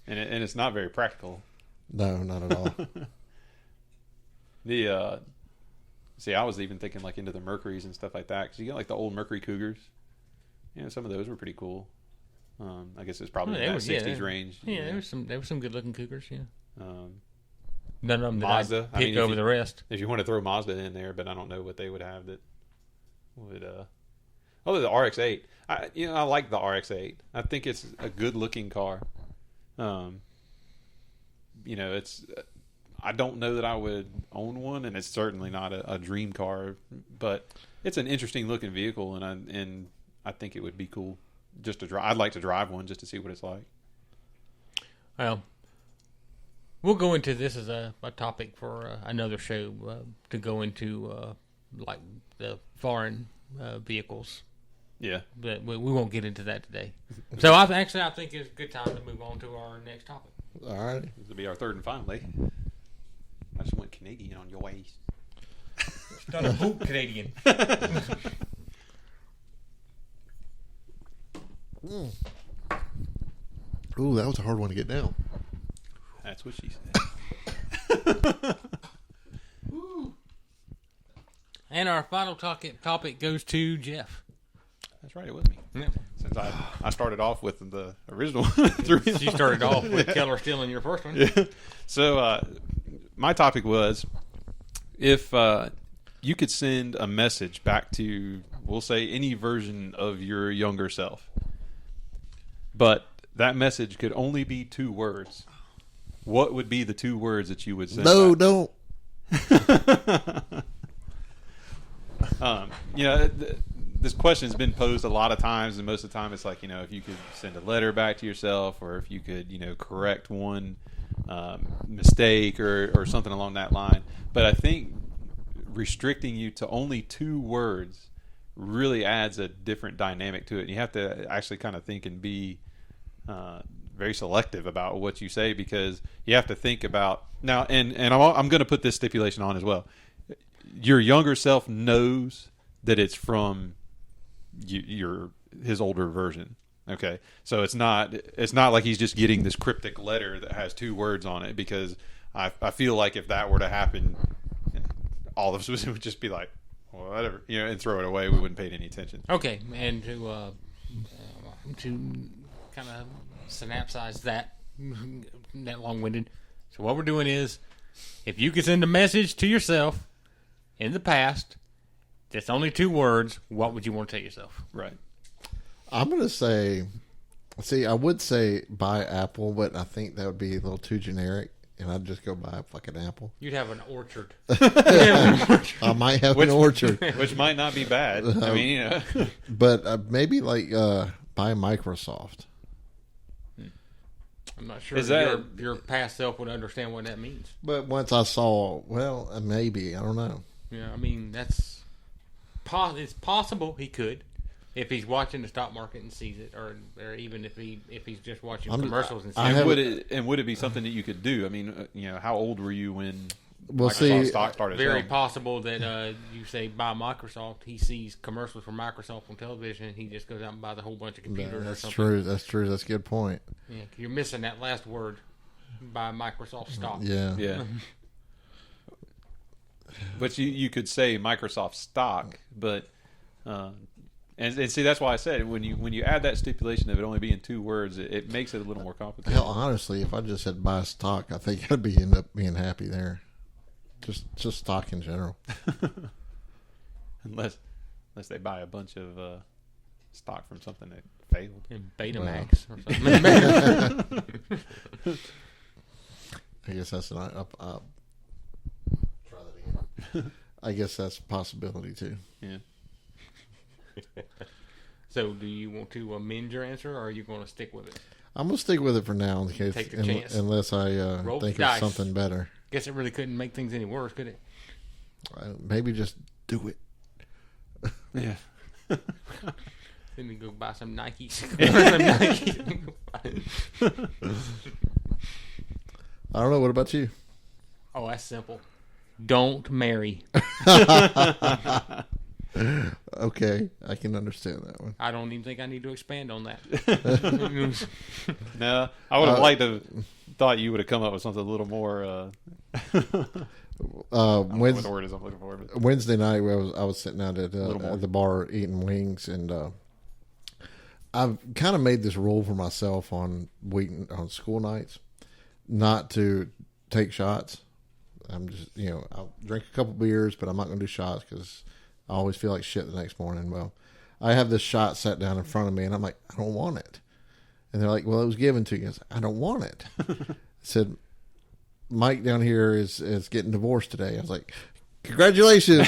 And it's not very practical. No, not at all. I was even thinking like into the Mercuries and stuff like that because you get like the old Mercury Cougars. Some of those were pretty cool. I guess it's probably in that 60s range. Yeah, there were some good looking Cougars. Yeah. None of them Mazda. That I'd pick over the rest. If you want to throw Mazda in there, but I don't know what they would have that would. The RX-8. I like the RX-8. I think it's a good looking car. It's. I don't know that I would own one, and it's certainly not a dream car, but it's an interesting looking vehicle, and I think it would be cool just to drive. I'd like to drive one just to see what it's like. Well, we'll go into this as a topic for another show to go into like the foreign vehicles. Yeah, but we won't get into that today. So I think it's a good time to move on to our next topic. All right, this will be our third and final. I just went Canadian on your waist. It's not a boot Canadian. Ooh, that was a hard one to get down. That's what she said. And our final topic goes to Jeff. That's right, it was me. Yeah. Since I started off with the original one. You started off with Keller stealing your first one. Yeah. So my topic was if you could send a message back to, we'll say, any version of your younger self, but that message could only be 2 words. What would be the 2 words that you would send? No, back? don't. This question has been posed a lot of times, and most of the time it's like, if you could send a letter back to yourself, or if you could, correct one mistake or something along that line. But I think restricting you to only 2 words really adds a different dynamic to it. And you have to actually kind of think and be very selective about what you say, because you have to think about now. And I'm going to put this stipulation on as well. Your younger self knows that it's from his older version. Okay, so it's not like he's just getting this cryptic letter that has 2 words on it, because I feel like if that were to happen, all of us would just be like, well, whatever, and throw it away. We wouldn't pay any attention. Okay, and to kind of synopsize that long-winded. So what we're doing is, if you could send a message to yourself in the past that's only 2 words, what would you want to tell yourself? Right. I'm going to say, I would say buy Apple, but I think that would be a little too generic, and I'd just go buy a fucking Apple. You'd have an orchard. I might have an orchard. Which might not be bad. I mean, But maybe like buy Microsoft. I'm not sure Is that your past self would understand what that means. But once I saw, maybe, I don't know. Yeah, I mean, it's possible he could, if he's watching the stock market and sees it, or even if he's just watching commercials and sees it. Would it be something that you could do? I mean, how old were you when Microsoft stock started? Very selling? possible that you say buy Microsoft, he sees commercials for Microsoft on television, and he just goes out and buys a whole bunch of computers or something. That's true. That's a good point. Yeah, you're missing that last word, buy Microsoft stock. Yeah. But you could say Microsoft stock, but and see, that's why I said when you add that stipulation of it only being 2 words, it makes it a little more complicated. Hell, honestly, if I just said buy stock, I think I'd end up being happy there. Just stock in general. unless they buy a bunch of stock from something that failed. In Betamax or something. I guess that's try that again. I guess that's a possibility too. Yeah. So, do you want to amend your answer, or are you going to stick with it? I'm gonna stick with it for now, in case, Take the chance. unless I think of dice. something better. Guess it really couldn't make things any worse, could it? Maybe just do it. Yeah. Then we go buy some Nikes. I don't know. What about you? Oh, that's simple. Don't marry. Okay, I can understand that one. I don't even think I need to expand on that. No, I would have liked to thought you would have come up with something a little more. I don't know what the word is I'm looking for. But. Wednesday night, I was sitting out at the bar eating wings, and I've kind of made this rule for myself on school nights not to take shots. I'm just I'll drink a couple beers, but I'm not going to do shots because I always feel like shit the next morning. Well, I have this shot set down in front of me, and I'm like, I don't want it. And they're like, well, it was given to you. I said, I don't want it. I said, Mike down here is getting divorced today. I was like, congratulations.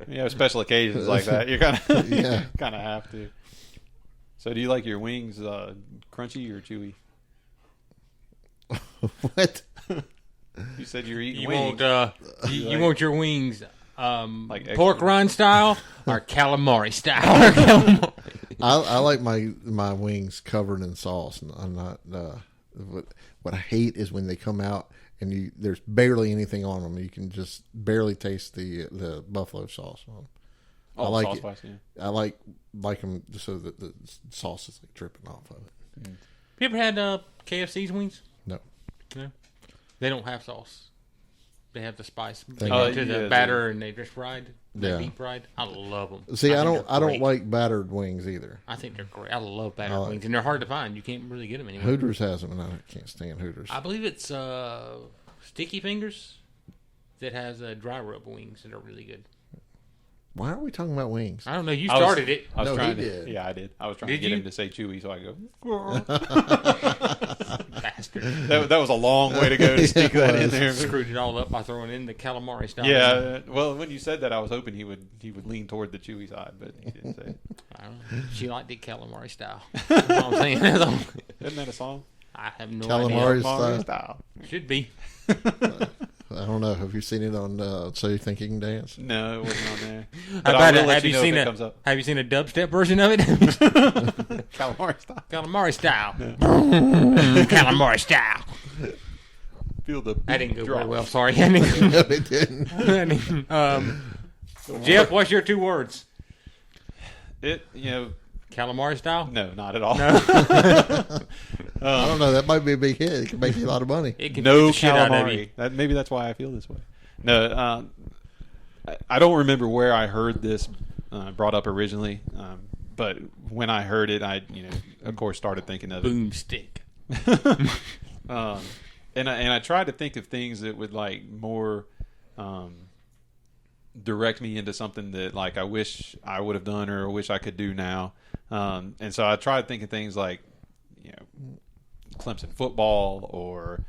Yeah. Special occasions like that, you kind of kind of have to. So, do you like your wings crunchy or chewy? What? You said you're eating You wings. you want your wings like pork extra? rind style or calamari style? I like my wings covered in sauce. And I'm not. What I hate is when they come out and there's barely anything on them. You can just barely taste the buffalo sauce on them. Oh, I like sauce it. spice, yeah. I like them just so that the sauce is like dripping off of it. Have you ever had KFC's wings? No. No. They don't have sauce. They have the spice. They Thank go you. to the Yeah, batter and they just fried. Yeah. Deep fried. I love them. See, I think don't they're great. like battered wings either. I think they're great. I love battered I like- wings, and they're hard to find. You can't really get them anywhere. Hooters has them, and I can't stand Hooters. I believe it's Sticky Fingers that has dry rub wings that are really good. Why are we talking about wings? I don't know. You I was- started it. I was No, trying he to. did. Yeah, I did. I was trying Did to get you? him to say chewy, so I go. Bastard. That was a long way to go to sneak that in there. Screwed it all up by throwing in the calamari style. Yeah, well, when you said that, I was hoping he would lean toward the chewy side, but he didn't say. I don't know. She liked the calamari style. That's what I'm saying. Isn't that a song? I have no Calamari idea. style. style. Should be. I don't know. Have you seen it on So You Think You Can Dance? No, it wasn't on there. How But I about will it? let Have you know if seen it a comes up. Have you seen a dubstep version of it? Calamari style. Calamari style. Calamari style. Feel the That didn't go drop. very well. Sorry. No, it didn't. Jeff, what's your 2 words? It, Calamari style. no, not at all. I don't know. That might be a big hit. It could make you a lot of money. It can No beat the shit out of you. calamari. Maybe that's why I feel this way. No, I don't remember where I heard this brought up originally, but when I heard it, I, of course, started thinking of it. Boomstick. And I tried to think of things that would like more direct me into something that like I wish I would have done or wish I could do now. And so I tried thinking things like, Clemson football or,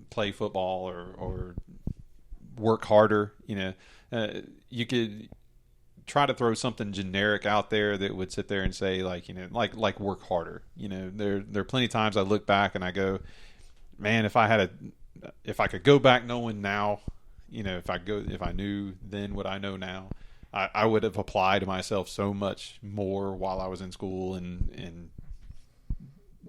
play football or work harder. You could try to throw something generic out there that would sit there and say like work harder. There are plenty of times I look back and I go, man, if I could go back knowing now, if I knew then what I know now, I would have applied myself so much more while I was in school and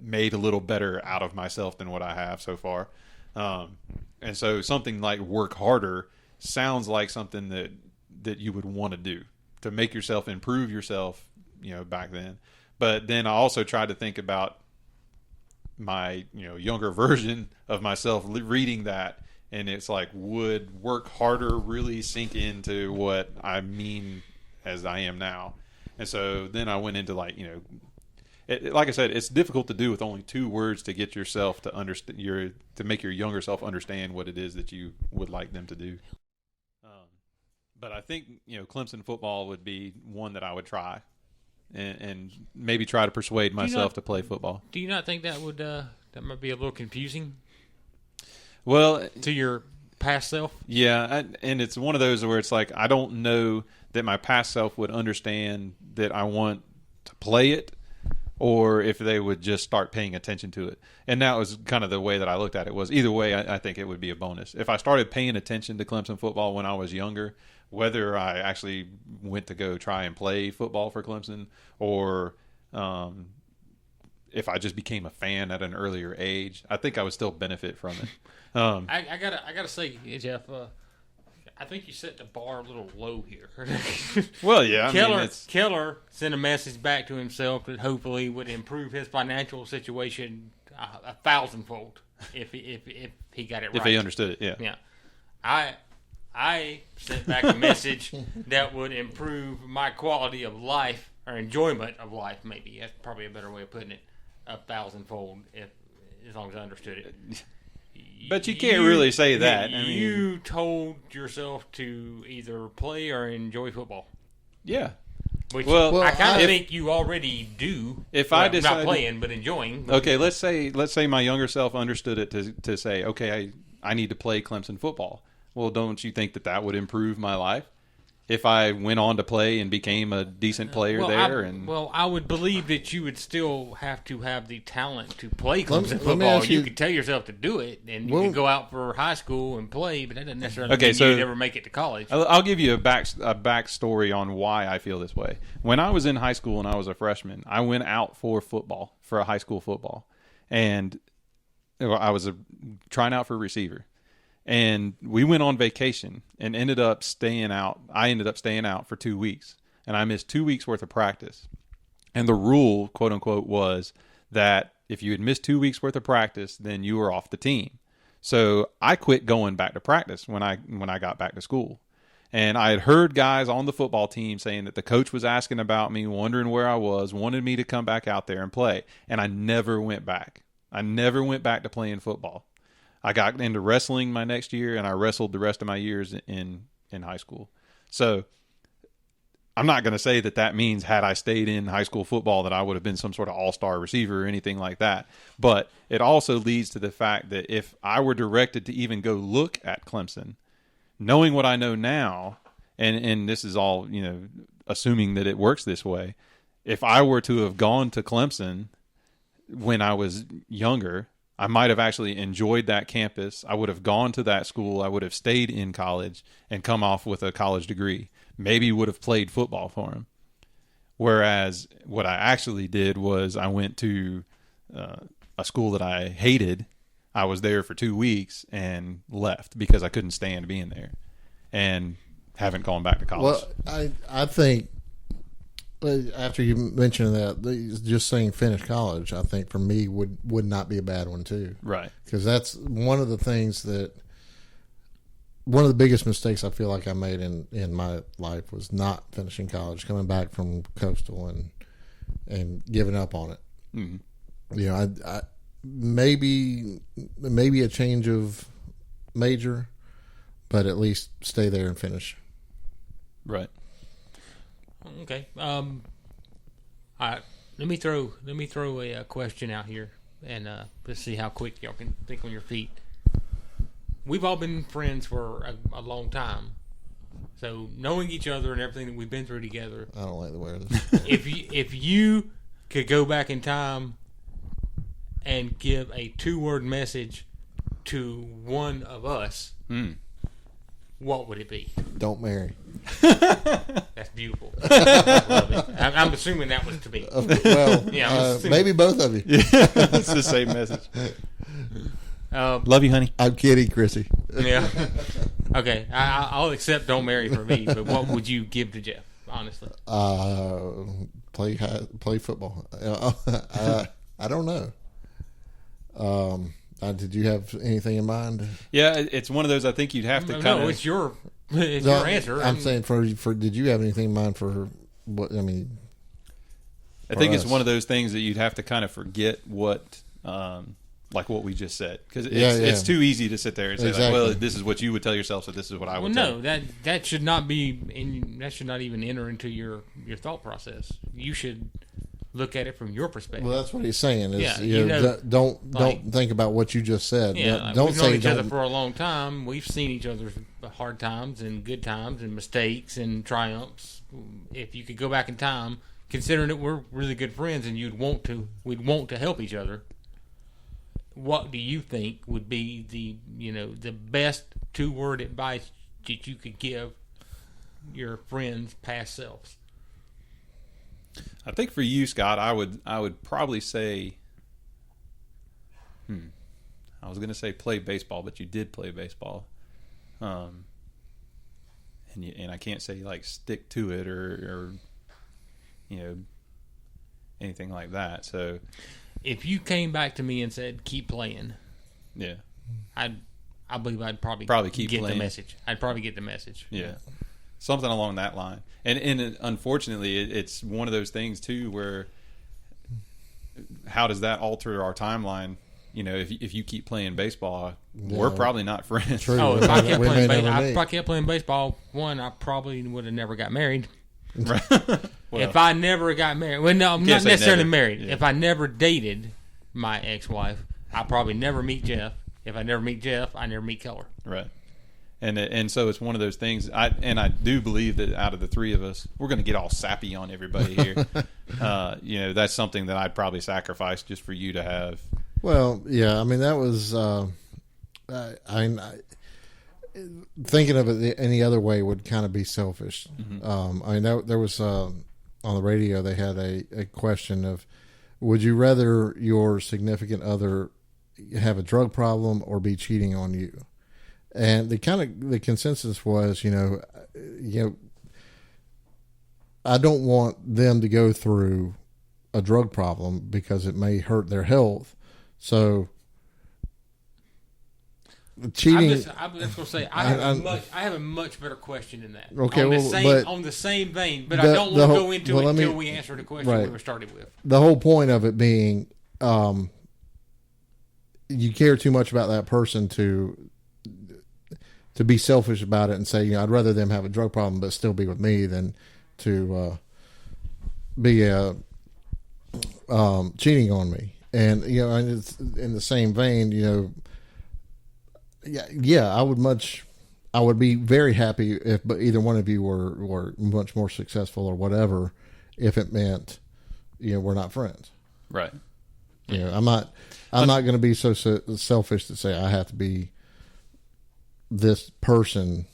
made a little better out of myself than what I have so far. And so something like work harder sounds like something that you would want to do to make yourself improve yourself, back then. But then I also tried to think about my, younger version of myself reading that. And it's like, would work harder really sink into what I mean as I am now? And so then I went into like I said, it's difficult to do with only 2 words to get yourself to understand to make your younger self understand what it is that you would like them to do. But I think Clemson football would be one that I would try, and maybe try to persuade myself to play football. Do you not think that would that might be a little confusing Well, to your past self? yeah, and it's one of those where it's like I don't know that my past self would understand that I want to play it, or if they would just start paying attention to it. And that was kind of the way that I looked at it. Was either way, I think it would be a bonus. If I started paying attention to Clemson football when I was younger, whether I actually went to go try and play football for Clemson, or if I just became a fan at an earlier age, I think I would still benefit from it. I gotta say, Jeff, I think you set the bar a little low here. Well, yeah, Keller sent a message back to himself that hopefully would improve his financial situation 1,000-fold if he got it right. if he understood it, yeah. Yeah, I sent back a message that would improve my quality of life or enjoyment of life. Maybe that's probably a better way of putting it. 1,000-fold, as long as I understood it. But you can't really say that. I mean, you told yourself to either play or enjoy football. Yeah. Which Well, I kind if- of think you already do. If I not decided- playing but enjoying. Okay, let's say my younger self understood it to say, okay, I need to play Clemson football. Well, don't you think that would improve my life if I went on to play and became a decent player there? I would believe that you would still have to have the talent to play Clemson Let me football. ask You you- could tell yourself to do it, and you could go out for high school and play, but that doesn't necessarily Okay, mean so- you'd ever make it to college. I'll give you a backstory on why I feel this way. When I was in high school and I was a freshman, I went out for a high school football, and I was trying out for receiver. And we went on vacation and ended up staying out. I ended up staying out for 2 weeks, and I missed 2 weeks worth of practice. And the rule, quote unquote, was that if you had missed 2 weeks worth of practice, then you were off the team. So I quit going back to practice when I got back to school. And I had heard guys on the football team saying that the coach was asking about me, wondering where I was, wanted me to come back out there and play. And I never went back. I never went back to playing football. I got into wrestling my next year, and I wrestled the rest of my years in high school. So I'm not going to say that means had I stayed in high school football that I would have been some sort of all-star receiver or anything like that. But it also leads to the fact that if I were directed to even go look at Clemson, knowing what I know now, and this is all, assuming that it works this way, if I were to have gone to Clemson when I was younger, I might have actually enjoyed that campus. I would have gone to that school. I would have stayed in college and come off with a college degree. Maybe would have played football for him. Whereas what I actually did was I went to a school that I hated. I was there for 2 weeks and left because I couldn't stand being there, and haven't gone back to college. Well, I think after you mentioned that, just saying finish college, I think for me would not be a bad one too. Right. Because that's one of the things one of the biggest mistakes I feel like I made in my life was not finishing college, coming back from Coastal and giving up on it. Mm-hmm. I maybe a change of major, but at least stay there and finish. Right. Okay. All right. Let me throw a question out here, and let's see how quick y'all can think on your feet. We've all been friends for a long time, so knowing each other and everything that we've been through together. I don't like the way of this. If you could go back in time and give a 2-word message to one of us, what would it be? Don't marry. That's beautiful. I love it. I'm assuming that was to me. Well, yeah, maybe both of you. Yeah, it's the same message. Love you, honey. I'm kidding, Chrissy. Yeah. Okay, I'll accept "Don't marry" for me, but what would you give to Jeff? Honestly, play football. I don't know. Did you have anything in mind? Yeah, it's one of those. I think you'd have to kind of. No, it's your answer. I'm saying for. Did you have anything in mind for what? I mean, I think it's one of those things that you'd have to kind of forget what. Like what we just said, because it's too easy to sit there and say, like, well, this is what you would tell yourself, so this is what I would tell you. No, that should not be that should not even enter into your thought process. You should look at it from your perspective. Well, that's what he's saying. Is, yeah, don't think about what you just said. Yeah, don't we've say known each other for a long time. We've seen each other's hard times and good times and mistakes and triumphs. If you could go back in time, considering that we're really good friends and we'd want to help each other. What do you think would be the best 2-word advice that you could give your friends' past selves? I think for you, Scott, I would probably say, I was going to say play baseball, but you did play baseball, and I can't say like stick to it or anything like that. So. If you came back to me and said, keep playing, yeah, I believe I'd probably keep get playing. the message. I'd probably get the message. Yeah. Something along that line. And unfortunately, it's one of those things, too, where how does that alter our timeline? If you keep playing baseball, we're probably not friends. True. Oh, if I kept playing baseball, I probably would have never got married. Right. Well, if I never got married, well, no, I'm not necessarily married. Yeah. If I never dated my ex-wife, I probably never meet Jeff. If I never meet Jeff, I never meet Keller. Right. And so it's one of those things. I do believe that out of the three of us, we're going to get all sappy on everybody here. That's something that I'd probably sacrifice just for you to have. Well, yeah. I mean, that was. Thinking of it any other way would kind of be selfish. Mm-hmm. There was on the radio they had a question of, would you rather your significant other have a drug problem or be cheating on you? And the consensus was, I don't want them to go through a drug problem because it may hurt their health. So cheating. I'm just going to say I have a much better question than that. Okay, on the same vein, but I don't want to go into it until we answer the question we were started with. The whole point of it being, you care too much about that person to be selfish about it and say, I'd rather them have a drug problem but still be with me than to be cheating on me. And and it's in the same vein, I would be very happy if either one of you were much more successful or whatever, if it meant we're not friends. Right. I'm not going to be so selfish to say I have to be this person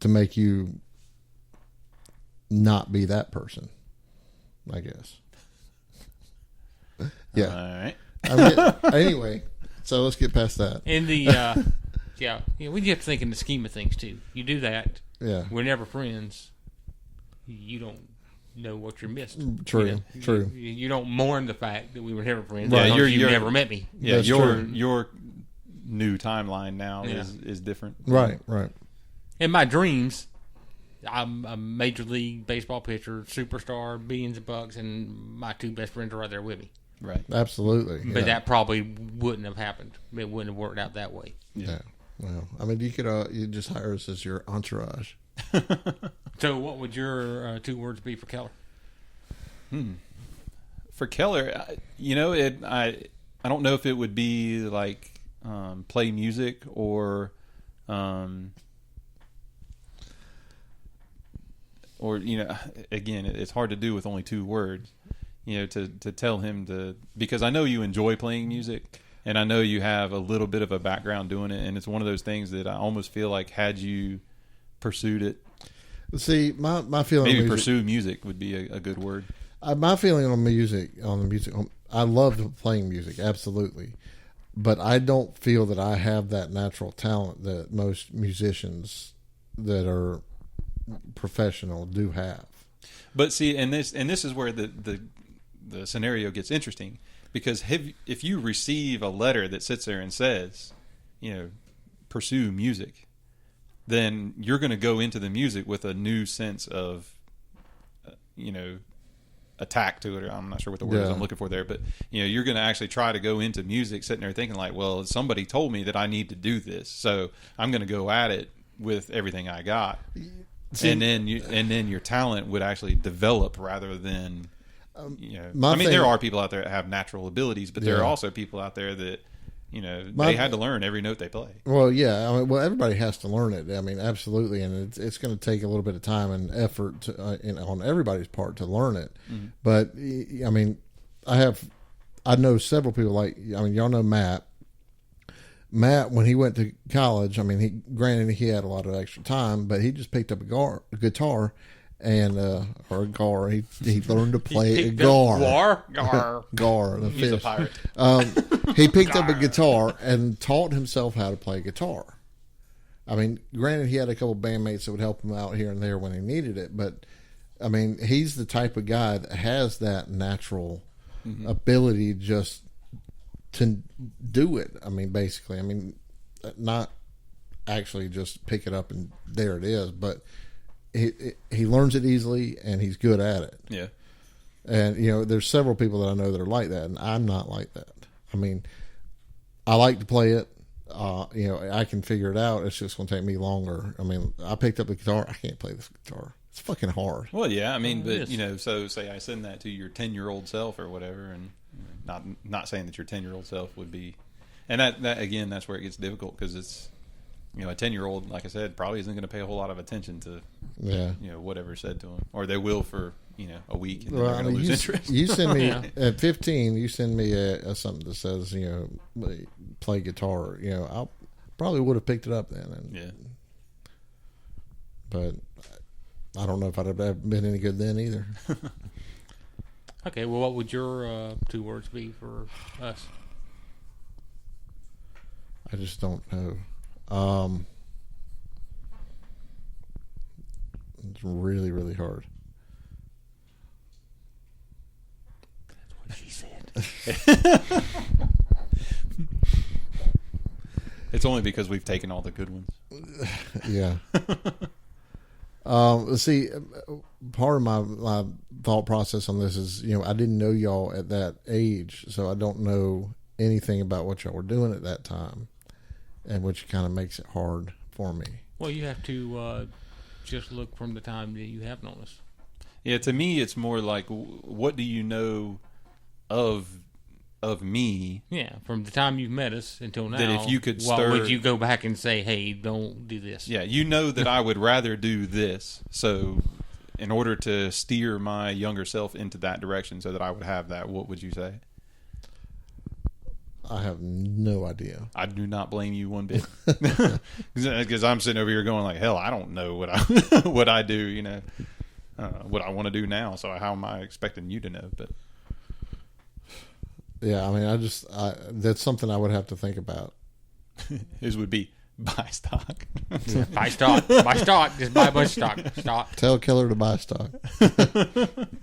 to make you not be that person, I guess. Yeah. All right. Anyway, so let's get past that. In the we have to think in the scheme of things too. You do that. Yeah. We're never friends. You don't know what you're missing. True. True. You don't mourn the fact that we were never friends. Yeah, you've never met me. Yeah, That's your true. your new timeline now is different. Right. In my dreams, I'm a major league baseball pitcher, superstar, billions of bucks, and my two best friends are right there with me. Right. Absolutely. But that probably wouldn't have happened. It wouldn't have worked out that way. Yeah. Well, I mean, you could you just hire us as your entourage. So, what would your 2 words be for Keller? For Keller, I don't know if it would be like play music or again, it's hard to do with only 2 words. To tell him because I know you enjoy playing music, and I know you have a little bit of a background doing it, and it's one of those things that I almost feel like had you pursued it. See, my feeling maybe on music, pursue music would be a good word. My feeling on the music, I love playing music, absolutely, but I don't feel that I have that natural talent that most musicians that are professional do have. But see, and this is where the scenario gets interesting, because if you receive a letter that sits there and says, pursue music, then you're going to go into the music with a new sense of, attack to it. Or I'm not sure what the word is I'm looking for there, but you're going to actually try to go into music sitting there thinking like, well, somebody told me that I need to do this, so I'm going to go at it with everything I got. See, and then your talent would actually develop rather than there are people out there that have natural abilities, but there are also people out there that they had to learn every note they play. Well, yeah, everybody has to learn it. Absolutely, and it's going to take a little bit of time and effort on everybody's part to learn it. Mm-hmm. But I know several people y'all know Matt. Matt, when he went to college, granted he had a lot of extra time, but he just picked up a guitar and or a gar. He learned to play a gar. Gar, the He's fish. a pirate. He picked up a guitar and taught himself how to play guitar. Granted he had a couple bandmates that would help him out here and there when he needed it, but he's the type of guy that has that natural ability just to do it. Basically, not actually just pick it up and there it is, but he learns it easily and he's good at it. Yeah. And there's several people that I know that are like that, and I'm not like that. I like to play it. I can figure it out. It's just going to take me longer. I picked up the guitar. I can't play this guitar. It's fucking hard. Well, yeah. But so say I send that to your 10-year-old self or whatever, and not saying that your 10-year-old self would be, and that again, that's where it gets difficult, because it's a 10-year-old, like I said, probably isn't going to pay a whole lot of attention to whatever's said to him, or they will for a week, and then they're going to lose interest. You send me at 15. You send me something that says play guitar. I probably would have picked it up then. But I don't know if I'd have been any good then either. Okay, well, what would your 2 words be for us? I just don't know. It's really, really hard. That's what she said. It's only because we've taken all the good ones. Yeah. See, part of my thought process on this is, I didn't know y'all at that age, so I don't know anything about what y'all were doing at that time, and which kind of makes it hard for me. Well, you have to just look from the time that you have known us. Yeah, to me, it's more like, what do you know of me? Yeah, from the time you've met us until now. That if you could why stir, would you go back and say, "Hey, don't do this"? Yeah, you know that I would rather do this. So, in order to steer my younger self into that direction, so that I would have that, what would you say? I have no idea. I do not blame you one bit, because I'm sitting over here going like, hell, I don't know what I what I do, what I want to do now. So how am I expecting you to know? But yeah, I mean, that's something I would have to think about. His would be buy stock. Buy stock. Buy stock. Just buy a bunch of stock. Tell Keller to buy stock.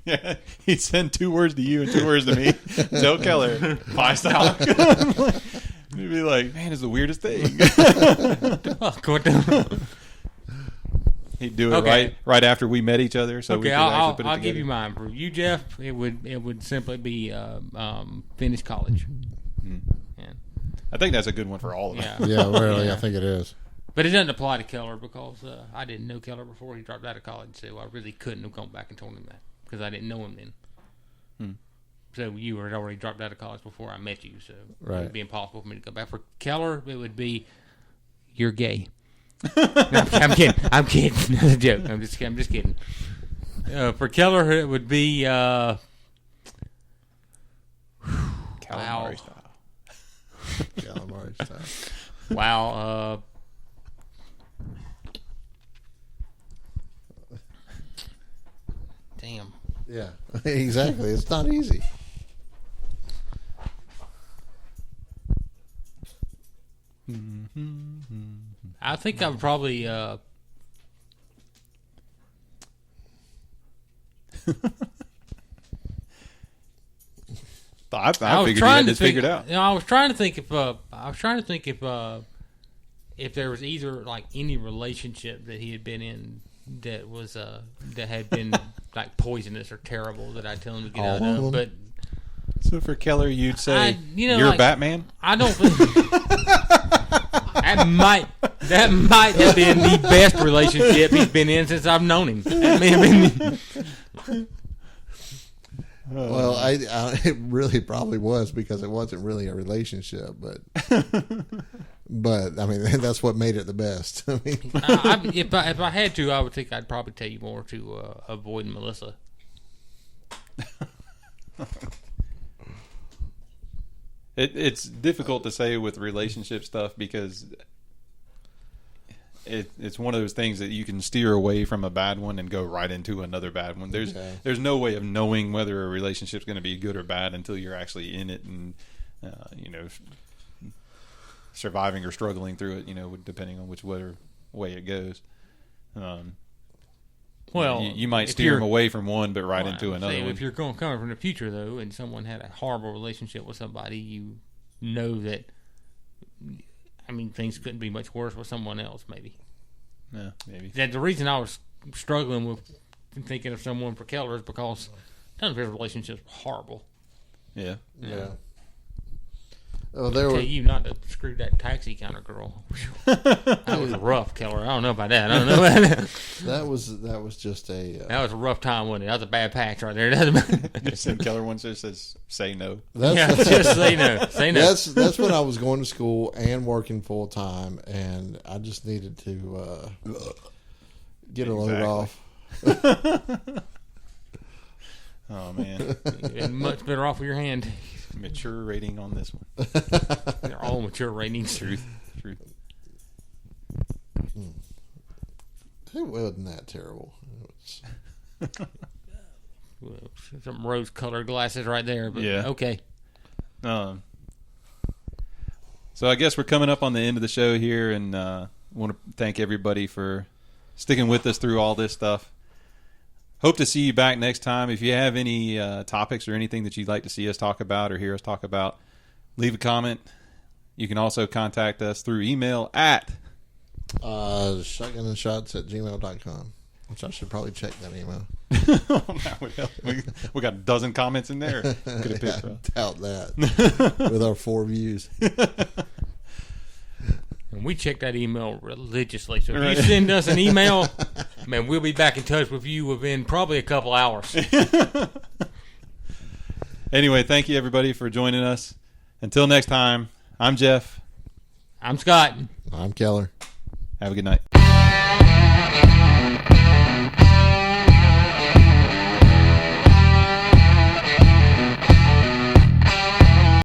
Yeah, he'd send 2 words to you and 2 words to me. Tell Keller, buy stock. He'd be like, man, it's the weirdest thing. He'd do it right after we met each other. So we could actually put it I'll together. give you mine. For you, Jeff, it would simply be finish college. Mm. Yeah. I think that's a good one for all of us. Yeah. Yeah, really, I think it is. But it doesn't apply to Keller because I didn't know Keller before he dropped out of college, so I really couldn't have gone back and told him that because I didn't know him then. Hmm. So you had already dropped out of college before I met you, so it Right. would be impossible for me to go back. For Keller, it would be you're gay. No, I'm kidding. I'm kidding. That's a joke. I'm just kidding. For Keller, it would be Calamari style. Calamari style. wow. Damn. Yeah, exactly. It's not easy. I think I would probably I figured you had this figured out. I was trying to think if there was either like any relationship that he had been in that was that had been like poisonous or terrible that I'd tell him to get out of. But So for Keller, you'd say you're like, Batman. I don't think that might have been the best relationship he's been in since I've known him. That may have been. Well, it really probably was because it wasn't really a relationship, but I mean that's what made it the best. I mean, if I had to, I would think I'd probably tell you more to avoid Melissa. It's difficult to say with relationship stuff because it's one of those things that you can steer away from a bad one and go right into another bad one. There's no way of knowing whether a relationship's going to be good or bad until you're actually in it and surviving or struggling through it. Depending on which way it goes. Well, you might steer them away from one, but right into another one. If you're coming from the future, though, and someone had a horrible relationship with somebody, you know that, I mean, things couldn't be much worse with someone else, maybe. Yeah, maybe. The reason I was struggling with thinking of someone for Keller is because none of his relationships were horrible. Yeah. Yeah. Oh, there Tell were. you not to screw that taxi counter girl. That was rough, Keller. I don't know about that. I don't know about that. That was just a. That was a rough time, wasn't it? That was a bad patch right there. Just in Keller one says say no. Just say no. Say no. That's when I was going to school and working full time, and I just needed to get a load off. Oh man, You're much better off with your hand. Mature rating on this one. They're all mature ratings. Truth. It wasn't that terrible. Some rose-colored glasses right there. But Yeah. Okay. So I guess we're coming up on the end of the show here, and want to thank everybody for sticking with us through all this stuff. Hope to see you back next time. If you have any topics or anything that you'd like to see us talk about or hear us talk about, leave a comment. You can also contact us through email at shotgunandshots@gmail.com, which I should probably check that email. That would help. We got a dozen comments in there. Could have picked I doubt that with our 4 views. And we check that email religiously. So if you send us an email, man, we'll be back in touch with you within probably a couple hours. Anyway, thank you everybody for joining us. Until next time, I'm Jeff. I'm Scott. I'm Keller. Have a good night.